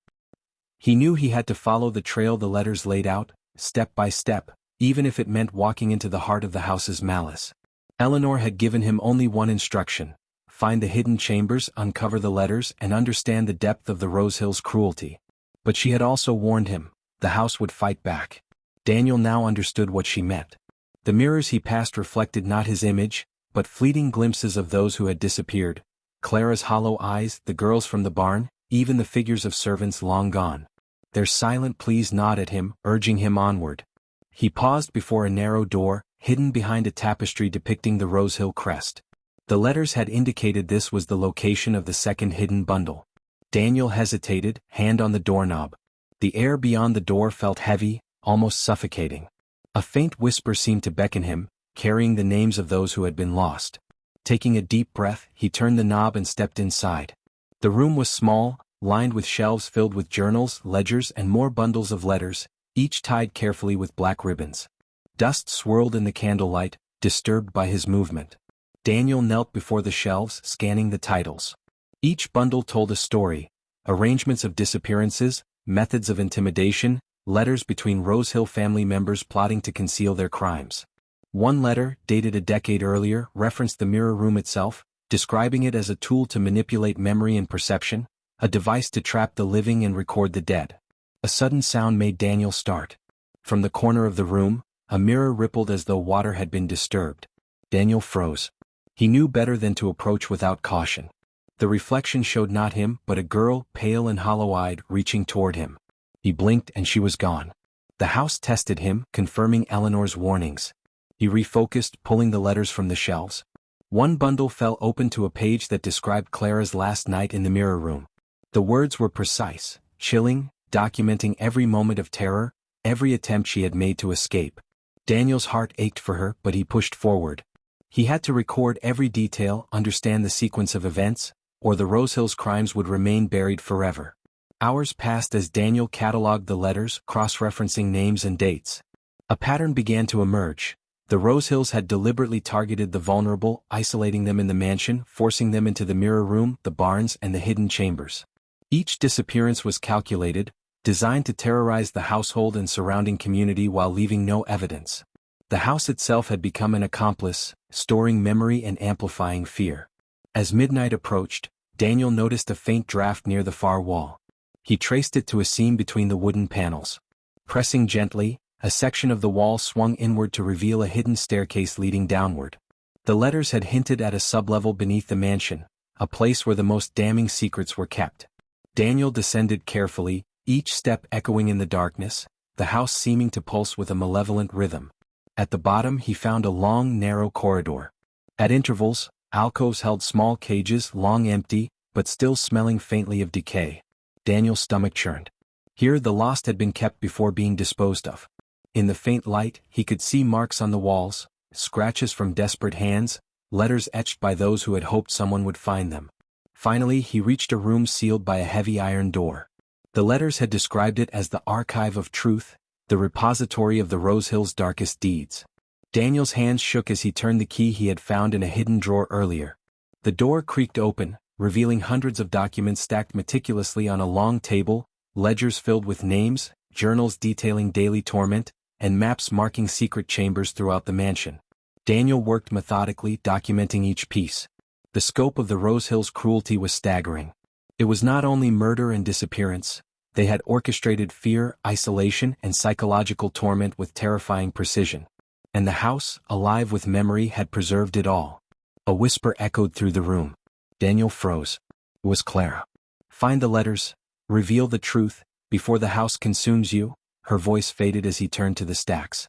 [SPEAKER 1] He knew he had to follow the trail the letters laid out, step by step, even if it meant walking into the heart of the house's malice. Eleanor had given him only one instruction: find the hidden chambers, uncover the letters, and understand the depth of the Rose Hills cruelty. But she had also warned him, the house would fight back. Daniel now understood what she meant. The mirrors he passed reflected not his image, but fleeting glimpses of those who had disappeared. Clara's hollow eyes, the girls from the barn, even the figures of servants long gone. Their silent pleas gnawed at him, urging him onward. He paused before a narrow door, hidden behind a tapestry depicting the Rose Hill crest. The letters had indicated this was the location of the second hidden bundle. Daniel hesitated, hand on the doorknob. The air beyond the door felt heavy, almost suffocating. A faint whisper seemed to beckon him, carrying the names of those who had been lost. Taking a deep breath, he turned the knob and stepped inside. The room was small, lined with shelves filled with journals, ledgers and more bundles of letters, each tied carefully with black ribbons. Dust swirled in the candlelight, disturbed by his movement. Daniel knelt before the shelves, scanning the titles. Each bundle told a story: arrangements of disappearances, methods of intimidation, letters between Rose Hill family members plotting to conceal their crimes. One letter, dated a decade earlier, referenced the mirror room itself, describing it as a tool to manipulate memory and perception, a device to trap the living and record the dead. A sudden sound made Daniel start. From the corner of the room, a mirror rippled as though water had been disturbed. Daniel froze. He knew better than to approach without caution. The reflection showed not him, but a girl, pale and hollow-eyed, reaching toward him. He blinked and she was gone. The house tested him, confirming Eleanor's warnings. He refocused, pulling the letters from the shelves. One bundle fell open to a page that described Clara's last night in the mirror room. The words were precise, chilling, documenting every moment of terror, every attempt she had made to escape. Daniel's heart ached for her, but he pushed forward. He had to record every detail, understand the sequence of events, or the Rose Hills crimes would remain buried forever. Hours passed as Daniel catalogued the letters, cross-referencing names and dates. A pattern began to emerge. The Rose Hills had deliberately targeted the vulnerable, isolating them in the mansion, forcing them into the mirror room, the barns, and the hidden chambers. Each disappearance was calculated, designed to terrorize the household and surrounding community while leaving no evidence. The house itself had become an accomplice, storing memory and amplifying fear. As midnight approached, Daniel noticed a faint draft near the far wall. He traced it to a seam between the wooden panels. Pressing gently, a section of the wall swung inward to reveal a hidden staircase leading downward. The letters had hinted at a sublevel beneath the mansion, a place where the most damning secrets were kept. Daniel descended carefully, each step echoing in the darkness, the house seeming to pulse with a malevolent rhythm. At the bottom he found a long, narrow corridor. At intervals, alcoves held small cages, long empty, but still smelling faintly of decay. Daniel's stomach churned. Here the lost had been kept before being disposed of. In the faint light, he could see marks on the walls, scratches from desperate hands, letters etched by those who had hoped someone would find them. Finally he reached a room sealed by a heavy iron door. The letters had described it as the archive of truth, the repository of the Rose Hills' darkest deeds. Daniel's hands shook as he turned the key he had found in a hidden drawer earlier. The door creaked open, revealing hundreds of documents stacked meticulously on a long table, ledgers filled with names, journals detailing daily torment, and maps marking secret chambers throughout the mansion. Daniel worked methodically, documenting each piece. The scope of the Rose Hills cruelty was staggering. It was not only murder and disappearance. They had orchestrated fear, isolation, and psychological torment with terrifying precision. And the house, alive with memory, had preserved it all. A whisper echoed through the room. Daniel froze. It was Clara. Find the letters, reveal the truth, before the house consumes you. Her voice faded as he turned to the stacks.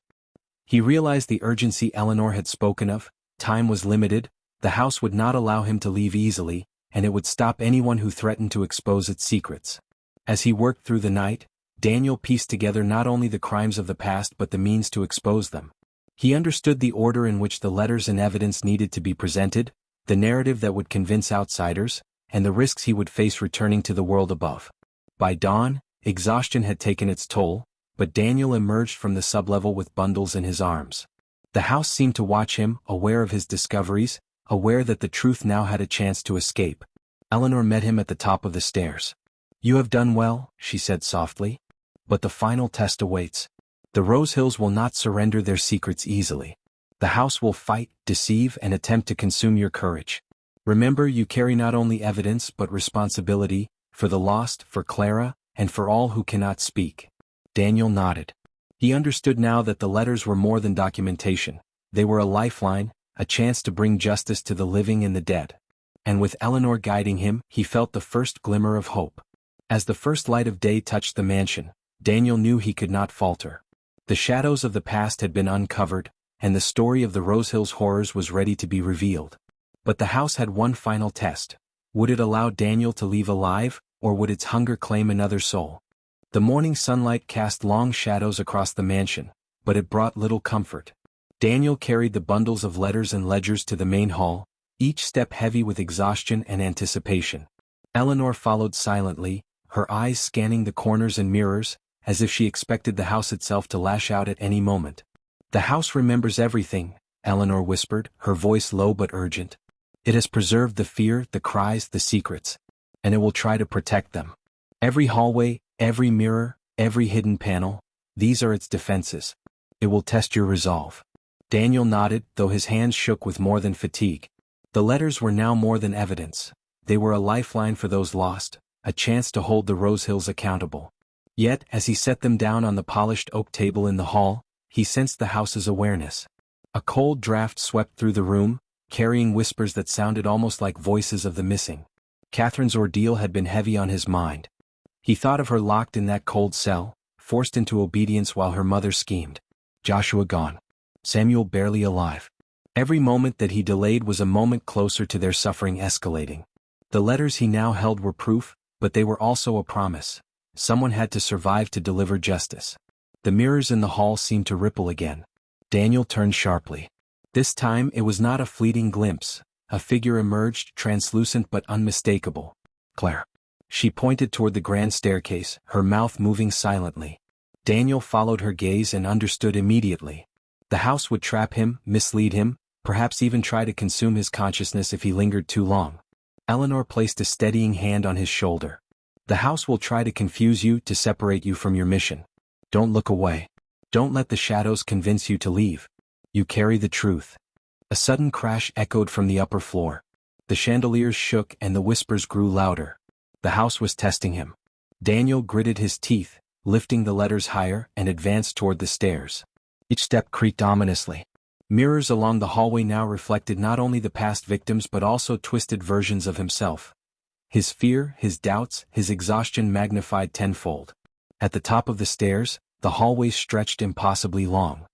[SPEAKER 1] He realized the urgency Eleanor had spoken of. Time was limited, the house would not allow him to leave easily, and it would stop anyone who threatened to expose its secrets. As he worked through the night, Daniel pieced together not only the crimes of the past but the means to expose them. He understood the order in which the letters and evidence needed to be presented, the narrative that would convince outsiders, and the risks he would face returning to the world above. By dawn, exhaustion had taken its toll, but Daniel emerged from the sublevel with bundles in his arms. The house seemed to watch him, aware of his discoveries, aware that the truth now had a chance to escape. Eleanor met him at the top of the stairs. "You have done well," she said softly. "But the final test awaits. The Rose Hills will not surrender their secrets easily. The house will fight, deceive, and attempt to consume your courage. Remember, you carry not only evidence but responsibility, for the lost, for Clara, and for all who cannot speak." Daniel nodded. He understood now that the letters were more than documentation. They were a lifeline, a chance to bring justice to the living and the dead. And with Eleanor guiding him, he felt the first glimmer of hope. As the first light of day touched the mansion, Daniel knew he could not falter. The shadows of the past had been uncovered, and the story of the Rose Hills horrors was ready to be revealed. But the house had one final test. Would it allow Daniel to leave alive, or would its hunger claim another soul? The morning sunlight cast long shadows across the mansion, but it brought little comfort. Daniel carried the bundles of letters and ledgers to the main hall, each step heavy with exhaustion and anticipation. Eleanor followed silently, her eyes scanning the corners and mirrors, as if she expected the house itself to lash out at any moment. "The house remembers everything," Eleanor whispered, her voice low but urgent. "It has preserved the fear, the cries, the secrets. And it will try to protect them. Every hallway, every mirror, every hidden panel, these are its defenses. It will test your resolve." Daniel nodded, though his hands shook with more than fatigue. The letters were now more than evidence. They were a lifeline for those lost, a chance to hold the Rose Hills accountable. Yet, as he set them down on the polished oak table in the hall, he sensed the house's awareness. A cold draft swept through the room, carrying whispers that sounded almost like voices of the missing. Catherine's ordeal had been heavy on his mind. He thought of her locked in that cold cell, forced into obedience while her mother schemed. Joshua gone. Samuel barely alive. Every moment that he delayed was a moment closer to their suffering escalating. The letters he now held were proof, but they were also a promise. Someone had to survive to deliver justice. The mirrors in the hall seemed to ripple again. Daniel turned sharply. This time it was not a fleeting glimpse. A figure emerged, translucent but unmistakable. "Claire." She pointed toward the grand staircase, her mouth moving silently. Daniel followed her gaze and understood immediately. The house would trap him, mislead him, perhaps even try to consume his consciousness if he lingered too long. Eleanor placed a steadying hand on his shoulder. "The house will try to confuse you, to separate you from your mission. Don't look away. Don't let the shadows convince you to leave. You carry the truth." A sudden crash echoed from the upper floor. The chandeliers shook and the whispers grew louder. The house was testing him. Daniel gritted his teeth, lifting the letters higher, and advanced toward the stairs. Each step creaked ominously. Mirrors along the hallway now reflected not only the past victims but also twisted versions of himself. His fear, his doubts, his exhaustion magnified tenfold. At the top of the stairs, the hallway stretched impossibly long.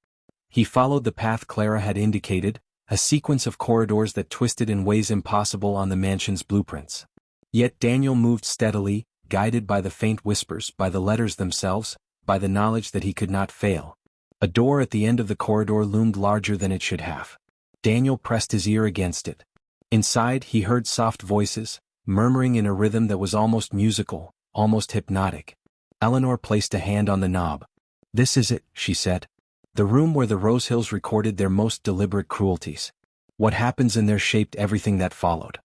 [SPEAKER 1] He followed the path Clara had indicated, a sequence of corridors that twisted in ways impossible on the mansion's blueprints. Yet Daniel moved steadily, guided by the faint whispers, by the letters themselves, by the knowledge that he could not fail. A door at the end of the corridor loomed larger than it should have. Daniel pressed his ear against it. Inside, he heard soft voices, murmuring in a rhythm that was almost musical, almost hypnotic. Eleanor placed a hand on the knob. "This is it," she said. "The room where the Rose Hills recorded their most deliberate cruelties. What happens in there shaped everything that followed.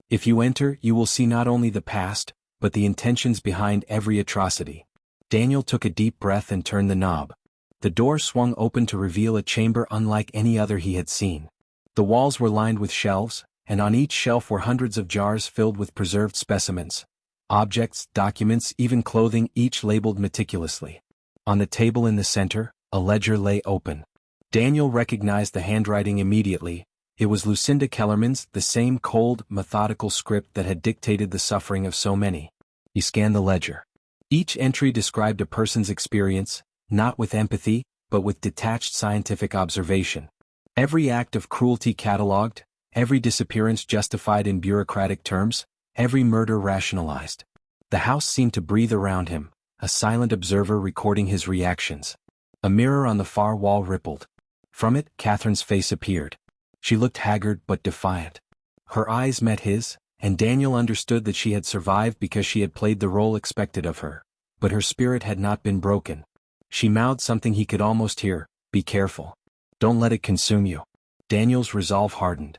[SPEAKER 1] If you enter, you will see not only the past, but the intentions behind every atrocity." Daniel took a deep breath and turned the knob. The door swung open to reveal a chamber unlike any other he had seen. The walls were lined with shelves, and on each shelf were hundreds of jars filled with preserved specimens. Objects, documents, even clothing, each labeled meticulously. On the table in the center, a ledger lay open. Daniel recognized the handwriting immediately. It was Lucinda Kellerman's, the same cold, methodical script that had dictated the suffering of so many. He scanned the ledger. Each entry described a person's experience, not with empathy, but with detached scientific observation. Every act of cruelty catalogued, every disappearance justified in bureaucratic terms, every murder rationalized. The house seemed to breathe around him, a silent observer recording his reactions. A mirror on the far wall rippled. From it, Catherine's face appeared. She looked haggard but defiant. Her eyes met his, and Daniel understood that she had survived because she had played the role expected of her. But her spirit had not been broken. She mouthed something he could almost hear, "Be careful. Don't let it consume you." Daniel's resolve hardened.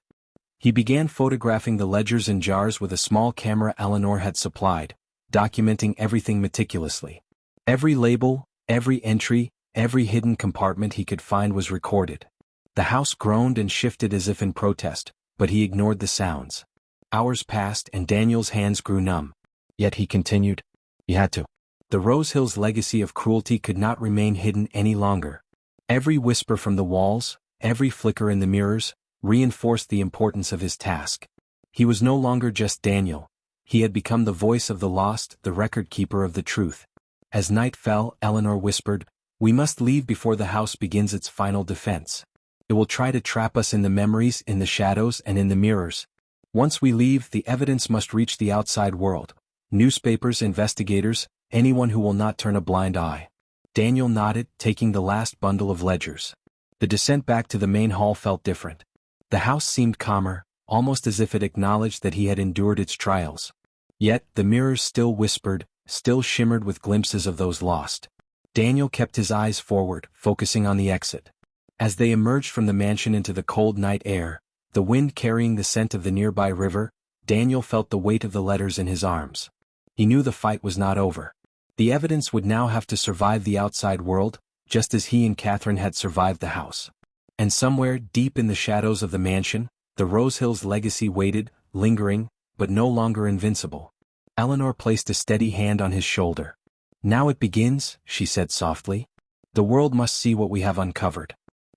[SPEAKER 1] He began photographing the ledgers and jars with a small camera Eleanor had supplied, documenting everything meticulously. Every label, every entry, every hidden compartment he could find was recorded. The house groaned and shifted as if in protest, but he ignored the sounds. Hours passed and Daniel's hands grew numb. Yet he continued. He had to. The Rose Hills legacy of cruelty could not remain hidden any longer. Every whisper from the walls, every flicker in the mirrors, reinforced the importance of his task. He was no longer just Daniel. He had become the voice of the lost, the record keeper of the truth. As night fell, Eleanor whispered, "We must leave before the house begins its final defense. It will try to trap us in the memories, in the shadows, and in the mirrors. Once we leave, the evidence must reach the outside world. Newspapers, investigators, anyone who will not turn a blind eye." Daniel nodded, taking the last bundle of ledgers. The descent back to the main hall felt different. The house seemed calmer, almost as if it acknowledged that he had endured its trials. Yet, the mirrors still whispered, still shimmered with glimpses of those lost. Daniel kept his eyes forward, focusing on the exit. As they emerged from the mansion into the cold night air, the wind carrying the scent of the nearby river, Daniel felt the weight of the letters in his arms. He knew the fight was not over. The evidence would now have to survive the outside world, just as he and Catherine had survived the house. And somewhere, deep in the shadows of the mansion, the Rose Hills legacy waited, lingering, but no longer invincible. Eleanor placed a steady hand on his shoulder. "Now it begins," she said softly. "The world must see what we have uncovered.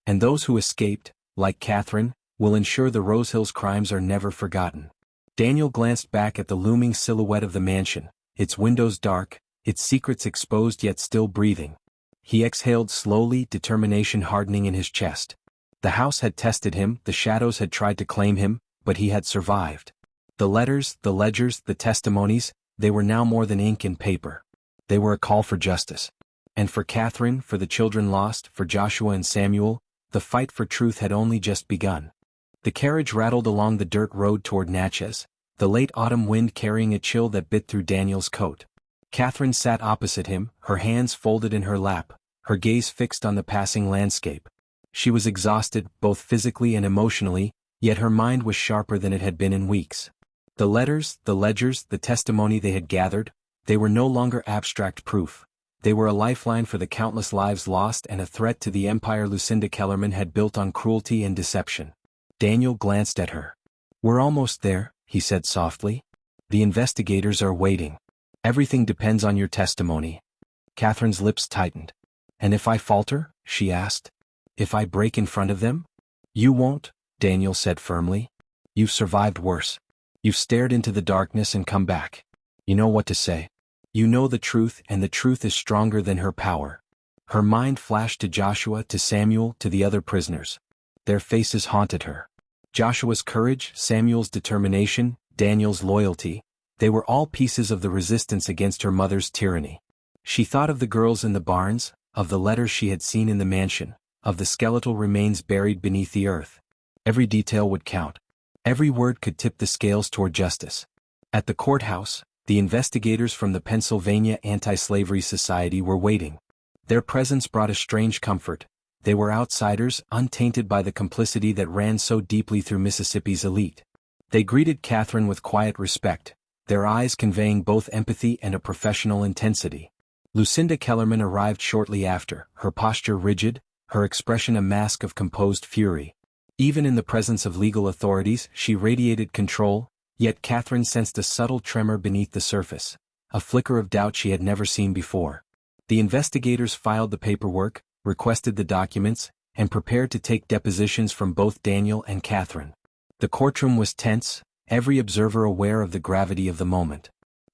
[SPEAKER 1] And those who escaped, like Catherine, will ensure the Rose Hills crimes are never forgotten." Daniel glanced back at the looming silhouette of the mansion, its windows dark, its secrets exposed yet still breathing. He exhaled slowly, determination hardening in his chest. The house had tested him, the shadows had tried to claim him, but he had survived. The letters, the ledgers, the testimonies, they were now more than ink and paper. They were a call for justice. And for Catherine, for the children lost, for Joshua and Samuel, the fight for truth had only just begun. The carriage rattled along the dirt road toward Natchez, the late autumn wind carrying a chill that bit through Daniel's coat. Catherine sat opposite him, her hands folded in her lap, her gaze fixed on the passing landscape. She was exhausted, both physically and emotionally, yet her mind was sharper than it had been in weeks. The letters, the ledgers, the testimony they had gathered, they were no longer abstract proof. They were a lifeline for the countless lives lost and a threat to the empire Lucinda Kellerman had built on cruelty and deception. Daniel glanced at her. "We're almost there," he said softly. "The investigators are waiting. Everything depends on your testimony." Catherine's lips tightened. "And if I falter?" she asked. "If I break in front of them?" "You won't," Daniel said firmly. "You've survived worse. You've stared into the darkness and come back. You know what to say. You know the truth, and the truth is stronger than her power." Her mind flashed to Joshua, to Samuel, to the other prisoners. Their faces haunted her. Joshua's courage, Samuel's determination, Daniel's loyalty, they were all pieces of the resistance against her mother's tyranny. She thought of the girls in the barns, of the letters she had seen in the mansion, of the skeletal remains buried beneath the earth. Every detail would count. Every word could tip the scales toward justice. At the courthouse, the investigators from the Pennsylvania Anti-Slavery Society were waiting. Their presence brought a strange comfort. They were outsiders, untainted by the complicity that ran so deeply through Mississippi's elite. They greeted Catherine with quiet respect, their eyes conveying both empathy and a professional intensity. Lucinda Kellerman arrived shortly after, her posture rigid, her expression a mask of composed fury. Even in the presence of legal authorities, she radiated control, yet Catherine sensed a subtle tremor beneath the surface, a flicker of doubt she had never seen before. The investigators filed the paperwork, requested the documents, and prepared to take depositions from both Daniel and Catherine. The courtroom was tense, every observer aware of the gravity of the moment.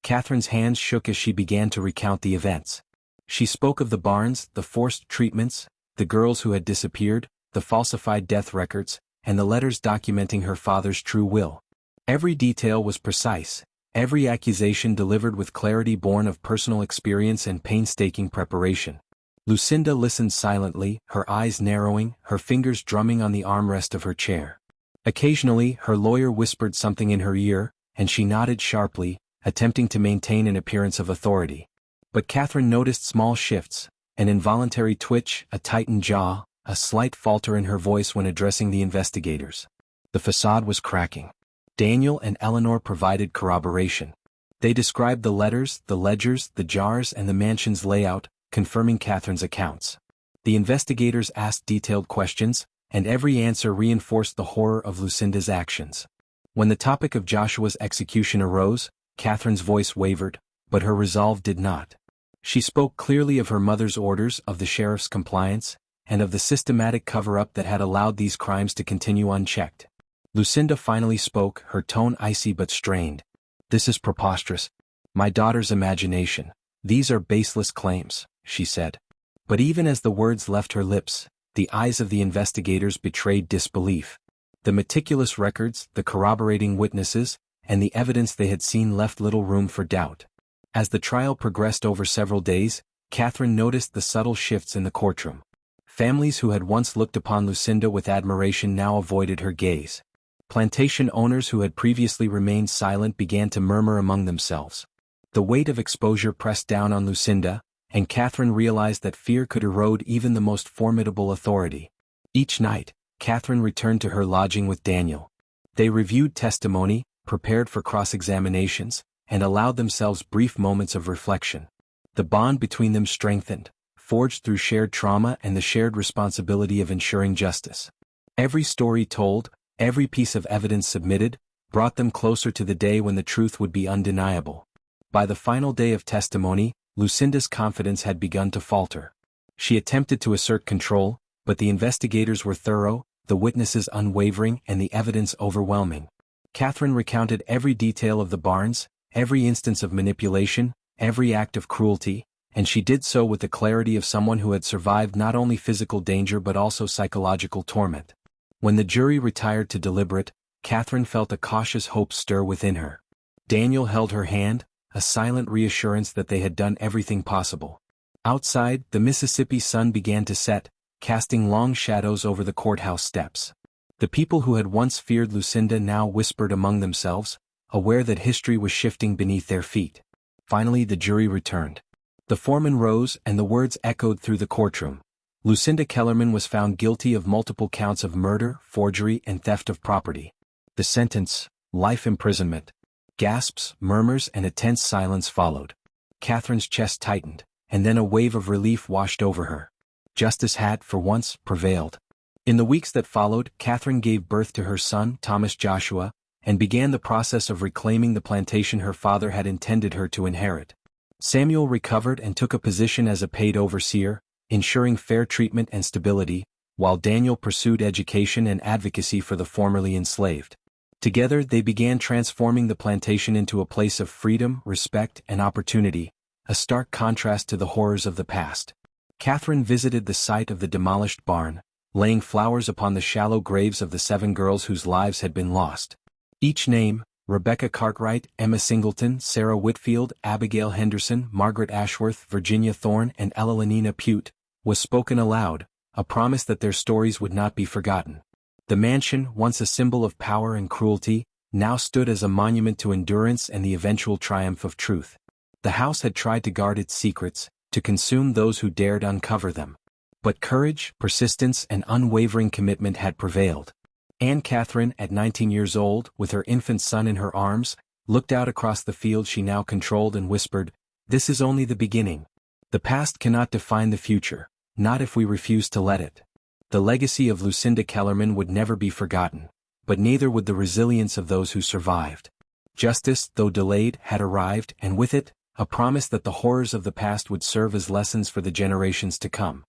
[SPEAKER 1] Catherine's hands shook as she began to recount the events. She spoke of the barns, the forced treatments, the girls who had disappeared, the falsified death records, and the letters documenting her father's true will. Every detail was precise, every accusation delivered with clarity born of personal experience and painstaking preparation. Lucinda listened silently, her eyes narrowing, her fingers drumming on the armrest of her chair. Occasionally, her lawyer whispered something in her ear, and she nodded sharply, attempting to maintain an appearance of authority. But Catherine noticed small shifts, an involuntary twitch, a tightened jaw, a slight falter in her voice when addressing the investigators. The facade was cracking. Daniel and Eleanor provided corroboration. They described the letters, the ledgers, the jars, and the mansion's layout, confirming Catherine's accounts. The investigators asked detailed questions, and every answer reinforced the horror of Lucinda's actions. When the topic of Joshua's execution arose, Catherine's voice wavered, but her resolve did not. She spoke clearly of her mother's orders, of the sheriff's compliance, and of the systematic cover-up that had allowed these crimes to continue unchecked. Lucinda finally spoke, her tone icy but strained. "This is preposterous. My daughter's imagination. These are baseless claims," she said. But even as the words left her lips, the eyes of the investigators betrayed disbelief. The meticulous records, the corroborating witnesses, and the evidence they had seen left little room for doubt. As the trial progressed over several days, Catherine noticed the subtle shifts in the courtroom. Families who had once looked upon Lucinda with admiration now avoided her gaze. Plantation owners who had previously remained silent began to murmur among themselves. The weight of exposure pressed down on Lucinda, and Catherine realized that fear could erode even the most formidable authority. Each night, Catherine returned to her lodging with Daniel. They reviewed testimony, prepared for cross-examinations, and allowed themselves brief moments of reflection. The bond between them strengthened, forged through shared trauma and the shared responsibility of ensuring justice. Every story told, every piece of evidence submitted, brought them closer to the day when the truth would be undeniable. By the final day of testimony, Lucinda's confidence had begun to falter. She attempted to assert control, but the investigators were thorough, the witnesses unwavering, and the evidence overwhelming. Catherine recounted every detail of the barns, every instance of manipulation, every act of cruelty, and she did so with the clarity of someone who had survived not only physical danger but also psychological torment. When the jury retired to deliberate, Catherine felt a cautious hope stir within her. Daniel held her hand, a silent reassurance that they had done everything possible. Outside, the Mississippi sun began to set, casting long shadows over the courthouse steps. The people who had once feared Lucinda now whispered among themselves, aware that history was shifting beneath their feet. Finally the jury returned. The foreman rose and the words echoed through the courtroom. Lucinda Kellerman was found guilty of multiple counts of murder, forgery, and theft of property. The sentence, life imprisonment. Gasps, murmurs, and a tense silence followed. Catherine's chest tightened, and then a wave of relief washed over her. Justice had, for once, prevailed. In the weeks that followed, Catherine gave birth to her son, Thomas Joshua, and began the process of reclaiming the plantation her father had intended her to inherit. Samuel recovered and took a position as a paid overseer, ensuring fair treatment and stability, while Daniel pursued education and advocacy for the formerly enslaved. Together they began transforming the plantation into a place of freedom, respect, and opportunity, a stark contrast to the horrors of the past. Catherine visited the site of the demolished barn, laying flowers upon the shallow graves of the 7 girls whose lives had been lost. Each name, Rebecca Cartwright, Emma Singleton, Sarah Whitfield, Abigail Henderson, Margaret Ashworth, Virginia Thorne, and Ella Lenina Pute, was spoken aloud, a promise that their stories would not be forgotten. The mansion, once a symbol of power and cruelty, now stood as a monument to endurance and the eventual triumph of truth. The house had tried to guard its secrets, to consume those who dared uncover them. But courage, persistence, and unwavering commitment had prevailed. Anne Catherine, at 19 years old, with her infant son in her arms, looked out across the field she now controlled and whispered, "This is only the beginning. The past cannot define the future, not if we refuse to let it." The legacy of Lucinda Kellerman would never be forgotten, but neither would the resilience of those who survived. Justice, though delayed, had arrived, and with it, a promise that the horrors of the past would serve as lessons for the generations to come.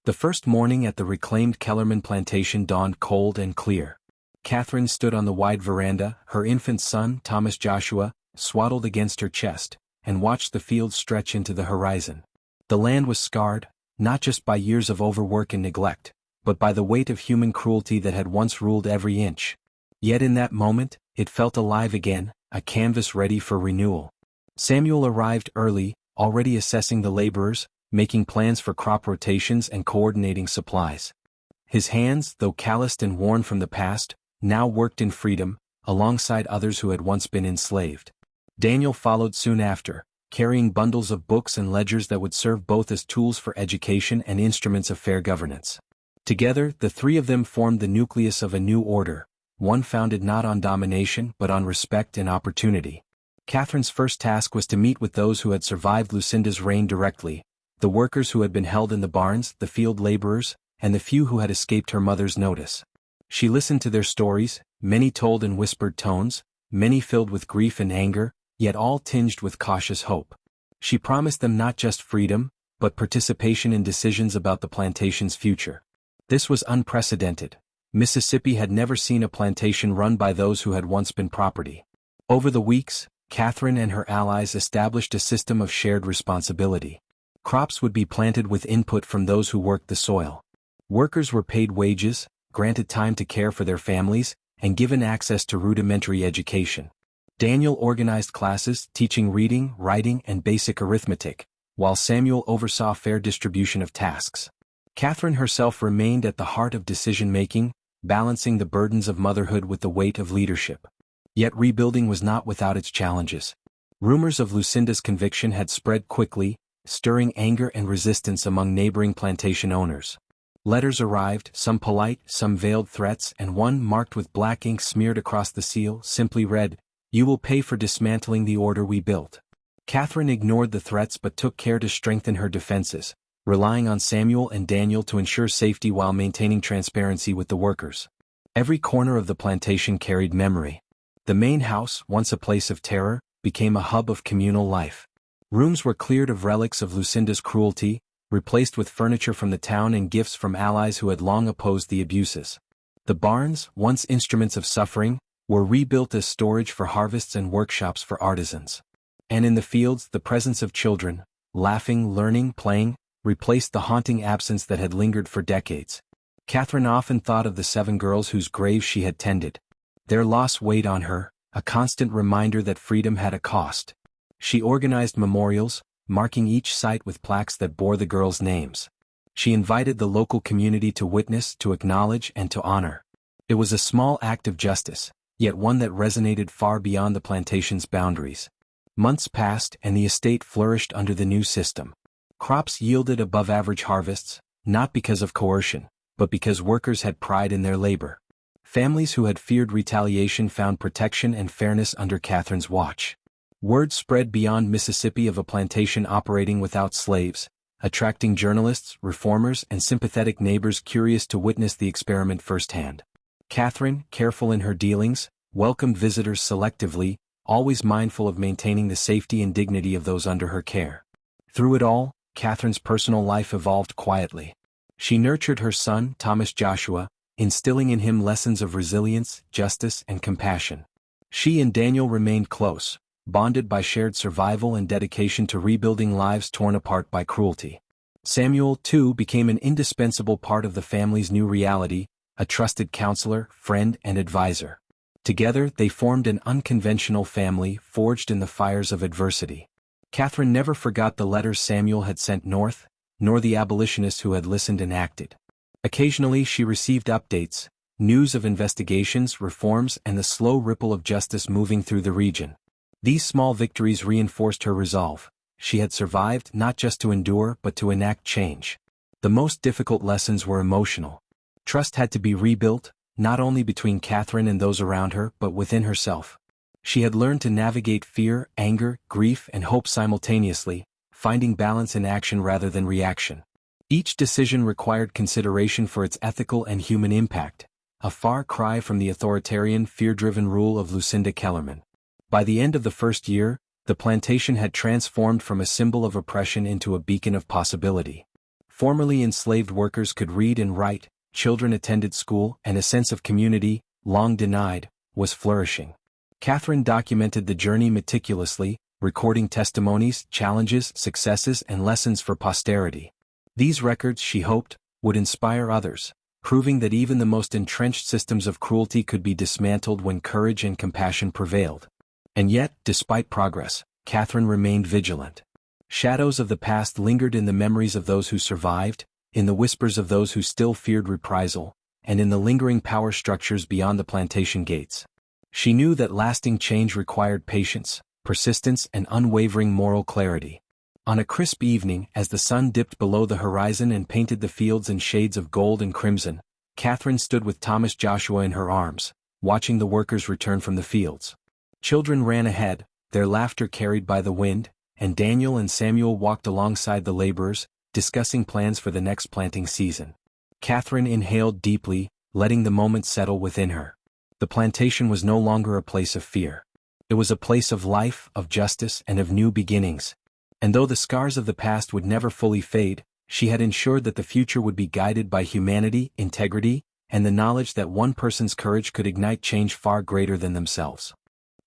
[SPEAKER 1] The first morning at the reclaimed Kellerman plantation dawned cold and clear. Catherine stood on the wide veranda, her infant son, Thomas Joshua, swaddled against her chest, and watched the fields stretch into the horizon. The land was scarred, not just by years of overwork and neglect, but by the weight of human cruelty that had once ruled every inch. Yet in that moment, it felt alive again, a canvas ready for renewal. Samuel arrived early, already assessing the laborers, making plans for crop rotations and coordinating supplies. His hands, though calloused and worn from the past, now worked in freedom, alongside others who had once been enslaved. Daniel followed soon after, carrying bundles of books and ledgers that would serve both as tools for education and instruments of fair governance. Together, the three of them formed the nucleus of a new order, one founded not on domination but on respect and opportunity. Catherine's first task was to meet with those who had survived Lucinda's reign directly, the workers who had been held in the barns, the field laborers, and the few who had escaped her mother's notice. She listened to their stories, many told in whispered tones, many filled with grief and anger, yet all tinged with cautious hope. She promised them not just freedom, but participation in decisions about the plantation's future. This was unprecedented. Mississippi had never seen a plantation run by those who had once been property. Over the weeks, Catherine and her allies established a system of shared responsibility. Crops would be planted with input from those who worked the soil. Workers were paid wages, granted time to care for their families, and given access to rudimentary education. Daniel organized classes teaching reading, writing, and basic arithmetic, while Samuel oversaw fair distribution of tasks. Catherine herself remained at the heart of decision-making, balancing the burdens of motherhood with the weight of leadership. Yet rebuilding was not without its challenges. Rumors of Lucinda's conviction had spread quickly, stirring anger and resistance among neighboring plantation owners. Letters arrived, some polite, some veiled threats, and one marked with black ink smeared across the seal simply read, "You will pay for dismantling the order we built." Catherine ignored the threats but took care to strengthen her defenses, relying on Samuel and Daniel to ensure safety while maintaining transparency with the workers. Every corner of the plantation carried memory. The main house, once a place of terror, became a hub of communal life. Rooms were cleared of relics of Lucinda's cruelty, replaced with furniture from the town and gifts from allies who had long opposed the abuses. The barns, once instruments of suffering, were rebuilt as storage for harvests and workshops for artisans. And in the fields, the presence of children, laughing, learning, playing, replaced the haunting absence that had lingered for decades. Catherine often thought of the 7 girls whose graves she had tended. Their loss weighed on her, a constant reminder that freedom had a cost. She organized memorials, marking each site with plaques that bore the girls' names. She invited the local community to witness, to acknowledge, and to honor. It was a small act of justice, yet one that resonated far beyond the plantation's boundaries. Months passed and the estate flourished under the new system. Crops yielded above-average harvests, not because of coercion, but because workers had pride in their labor. Families who had feared retaliation found protection and fairness under Catherine's watch. Word spread beyond Mississippi of a plantation operating without slaves, attracting journalists, reformers, and sympathetic neighbors curious to witness the experiment firsthand. Catherine, careful in her dealings, welcomed visitors selectively, always mindful of maintaining the safety and dignity of those under her care. Through it all, Catherine's personal life evolved quietly. She nurtured her son, Thomas Joshua, instilling in him lessons of resilience, justice, and compassion. She and Daniel remained close, bonded by shared survival and dedication to rebuilding lives torn apart by cruelty. Samuel, too, became an indispensable part of the family's new reality, a trusted counselor, friend, and advisor. Together, they formed an unconventional family forged in the fires of adversity. Catherine never forgot the letters Samuel had sent north, nor the abolitionists who had listened and acted. Occasionally she received updates, news of investigations, reforms, and the slow ripple of justice moving through the region. These small victories reinforced her resolve. She had survived not just to endure but to enact change. The most difficult lessons were emotional. Trust had to be rebuilt, not only between Catherine and those around her but within herself. She had learned to navigate fear, anger, grief, and hope simultaneously, finding balance in action rather than reaction. Each decision required consideration for its ethical and human impact, a far cry from the authoritarian, fear-driven rule of Lucinda Kellerman. By the end of the first year, the plantation had transformed from a symbol of oppression into a beacon of possibility. Formerly enslaved workers could read and write, children attended school, and a sense of community, long denied, was flourishing. Catherine documented the journey meticulously, recording testimonies, challenges, successes, and lessons for posterity. These records, she hoped, would inspire others, proving that even the most entrenched systems of cruelty could be dismantled when courage and compassion prevailed. And yet, despite progress, Catherine remained vigilant. Shadows of the past lingered in the memories of those who survived, in the whispers of those who still feared reprisal, and in the lingering power structures beyond the plantation gates. She knew that lasting change required patience, persistence, and unwavering moral clarity. On a crisp evening, as the sun dipped below the horizon and painted the fields in shades of gold and crimson, Catherine stood with Thomas Joshua in her arms, watching the workers return from the fields. Children ran ahead, their laughter carried by the wind, and Daniel and Samuel walked alongside the laborers, discussing plans for the next planting season. Catherine inhaled deeply, letting the moment settle within her. The plantation was no longer a place of fear. It was a place of life, of justice, and of new beginnings. And though the scars of the past would never fully fade, she had ensured that the future would be guided by humanity, integrity, and the knowledge that one person's courage could ignite change far greater than themselves.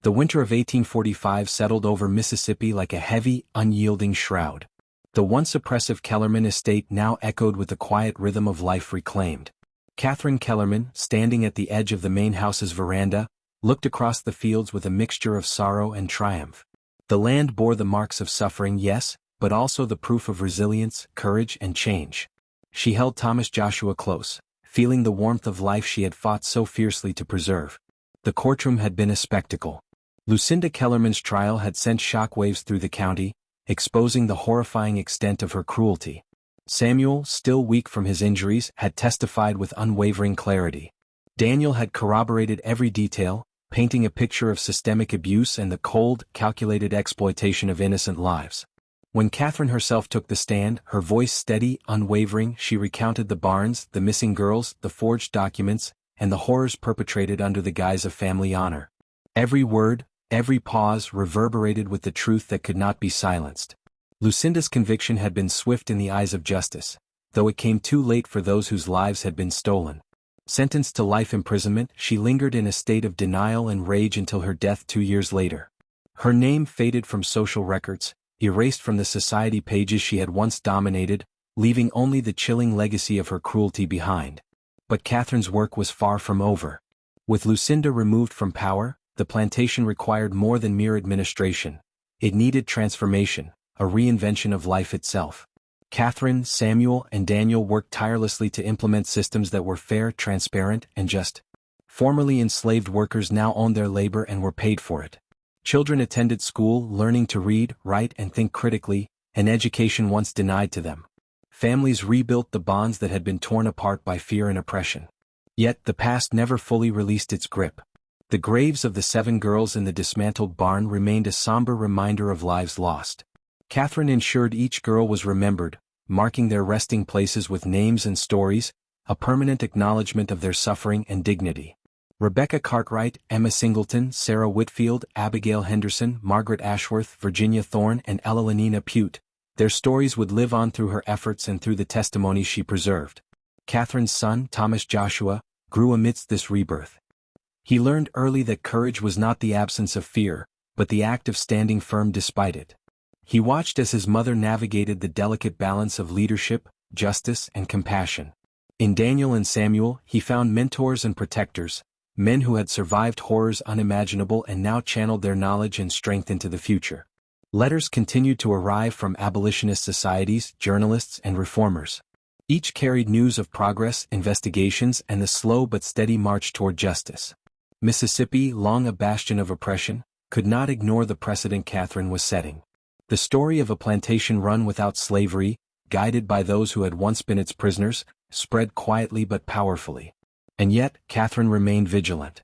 [SPEAKER 1] The winter of 1845 settled over Mississippi like a heavy, unyielding shroud. The once oppressive Kellerman estate now echoed with the quiet rhythm of life reclaimed. Catherine Kellerman, standing at the edge of the main house's veranda, looked across the fields with a mixture of sorrow and triumph. The land bore the marks of suffering, yes, but also the proof of resilience, courage, and change. She held Thomas Joshua close, feeling the warmth of life she had fought so fiercely to preserve. The courtroom had been a spectacle. Lucinda Kellerman's trial had sent shockwaves through the county, exposing the horrifying extent of her cruelty. Samuel, still weak from his injuries, had testified with unwavering clarity. Daniel had corroborated every detail, painting a picture of systemic abuse and the cold, calculated exploitation of innocent lives. When Catherine herself took the stand, her voice steady, unwavering, she recounted the barns, the missing girls, the forged documents, and the horrors perpetrated under the guise of family honor. Every word, every pause reverberated with the truth that could not be silenced. Lucinda's conviction had been swift in the eyes of justice, though it came too late for those whose lives had been stolen. Sentenced to life imprisonment, she lingered in a state of denial and rage until her death 2 years later. Her name faded from social records, erased from the society pages she had once dominated, leaving only the chilling legacy of her cruelty behind. But Catherine's work was far from over. With Lucinda removed from power, the plantation required more than mere administration. It needed transformation, a reinvention of life itself. Catherine, Samuel, and Daniel worked tirelessly to implement systems that were fair, transparent, and just. Formerly enslaved workers now owned their labor and were paid for it. Children attended school, learning to read, write, and think critically, an education once denied to them. Families rebuilt the bonds that had been torn apart by fear and oppression. Yet the past never fully released its grip. The graves of the 7 girls in the dismantled barn remained a somber reminder of lives lost. Catherine ensured each girl was remembered, marking their resting places with names and stories, a permanent acknowledgement of their suffering and dignity. Rebecca Cartwright, Emma Singleton, Sarah Whitfield, Abigail Henderson, Margaret Ashworth, Virginia Thorne, and Elenina Pute, their stories would live on through her efforts and through the testimonies she preserved. Catherine's son, Thomas Joshua, grew amidst this rebirth. He learned early that courage was not the absence of fear, but the act of standing firm despite it. He watched as his mother navigated the delicate balance of leadership, justice, and compassion. In Daniel and Samuel, he found mentors and protectors, men who had survived horrors unimaginable and now channeled their knowledge and strength into the future. Letters continued to arrive from abolitionist societies, journalists, and reformers. Each carried news of progress, investigations, and the slow but steady march toward justice. Mississippi, long a bastion of oppression, could not ignore the precedent Catherine was setting. The story of a plantation run without slavery, guided by those who had once been its prisoners, spread quietly but powerfully. And yet, Catherine remained vigilant.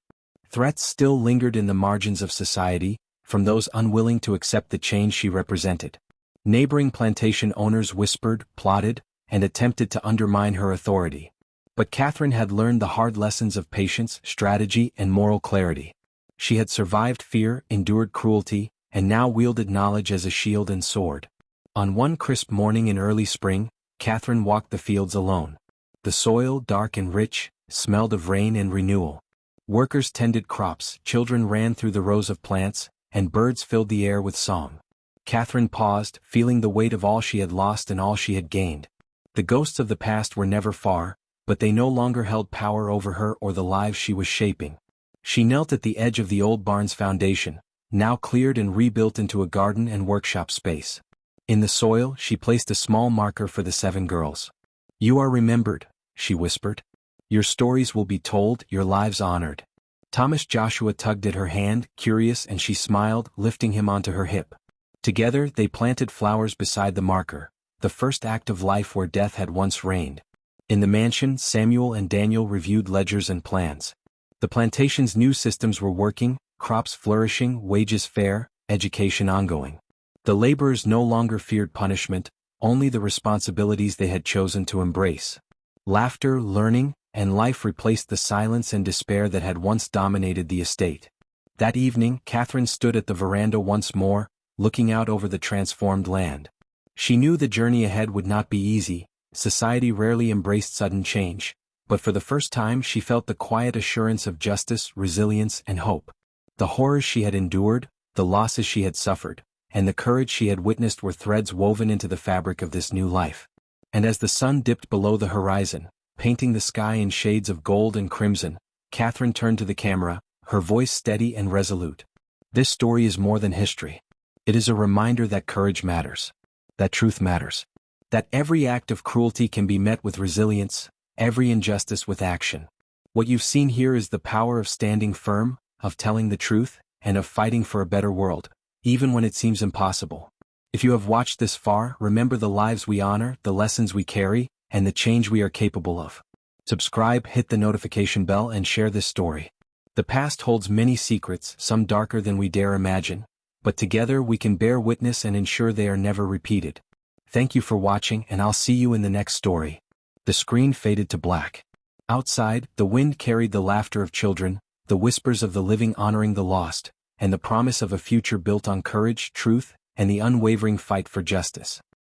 [SPEAKER 1] Threats still lingered in the margins of society, from those unwilling to accept the change she represented. Neighboring plantation owners whispered, plotted, and attempted to undermine her authority. But Catherine had learned the hard lessons of patience, strategy, and moral clarity. She had survived fear, endured cruelty, and now wielded knowledge as a shield and sword. On one crisp morning in early spring, Catherine walked the fields alone. The soil, dark and rich, smelled of rain and renewal. Workers tended crops, children ran through the rows of plants, and birds filled the air with song. Catherine paused, feeling the weight of all she had lost and all she had gained. The ghosts of the past were never far, but they no longer held power over her or the lives she was shaping. She knelt at the edge of the old barn's foundation, now cleared and rebuilt into a garden and workshop space. In the soil, she placed a small marker for the 7 girls. "You are remembered," she whispered. "Your stories will be told, your lives honored." Thomas Joshua tugged at her hand, curious, and she smiled, lifting him onto her hip. Together, they planted flowers beside the marker, the first act of life where death had once reigned. In the mansion, Samuel and Daniel reviewed ledgers and plans. The plantation's new systems were working, crops flourishing, wages fair, education ongoing. The laborers no longer feared punishment, only the responsibilities they had chosen to embrace. Laughter, learning, and life replaced the silence and despair that had once dominated the estate. That evening, Catherine stood at the veranda once more, looking out over the transformed land. She knew the journey ahead would not be easy. Society rarely embraced sudden change, but for the first time she felt the quiet assurance of justice, resilience, and hope. The horrors she had endured, the losses she had suffered, and the courage she had witnessed were threads woven into the fabric of this new life. And as the sun dipped below the horizon, painting the sky in shades of gold and crimson, Catherine turned to the camera, her voice steady and resolute. "This story is more than history. It is a reminder that courage matters, that truth matters, that every act of cruelty can be met with resilience, every injustice with action. What you've seen here is the power of standing firm, of telling the truth, and of fighting for a better world, even when it seems impossible. If you have watched this far, remember the lives we honor, the lessons we carry, and the change we are capable of. Subscribe, hit the notification bell, and share this story. The past holds many secrets, some darker than we dare imagine, but together we can bear witness and ensure they are never repeated. Thank you for watching, and I'll see you in the next story." The screen faded to black. Outside, the wind carried the laughter of children, the whispers of the living honoring the lost, and the promise of a future built on courage, truth, and the unwavering fight for justice.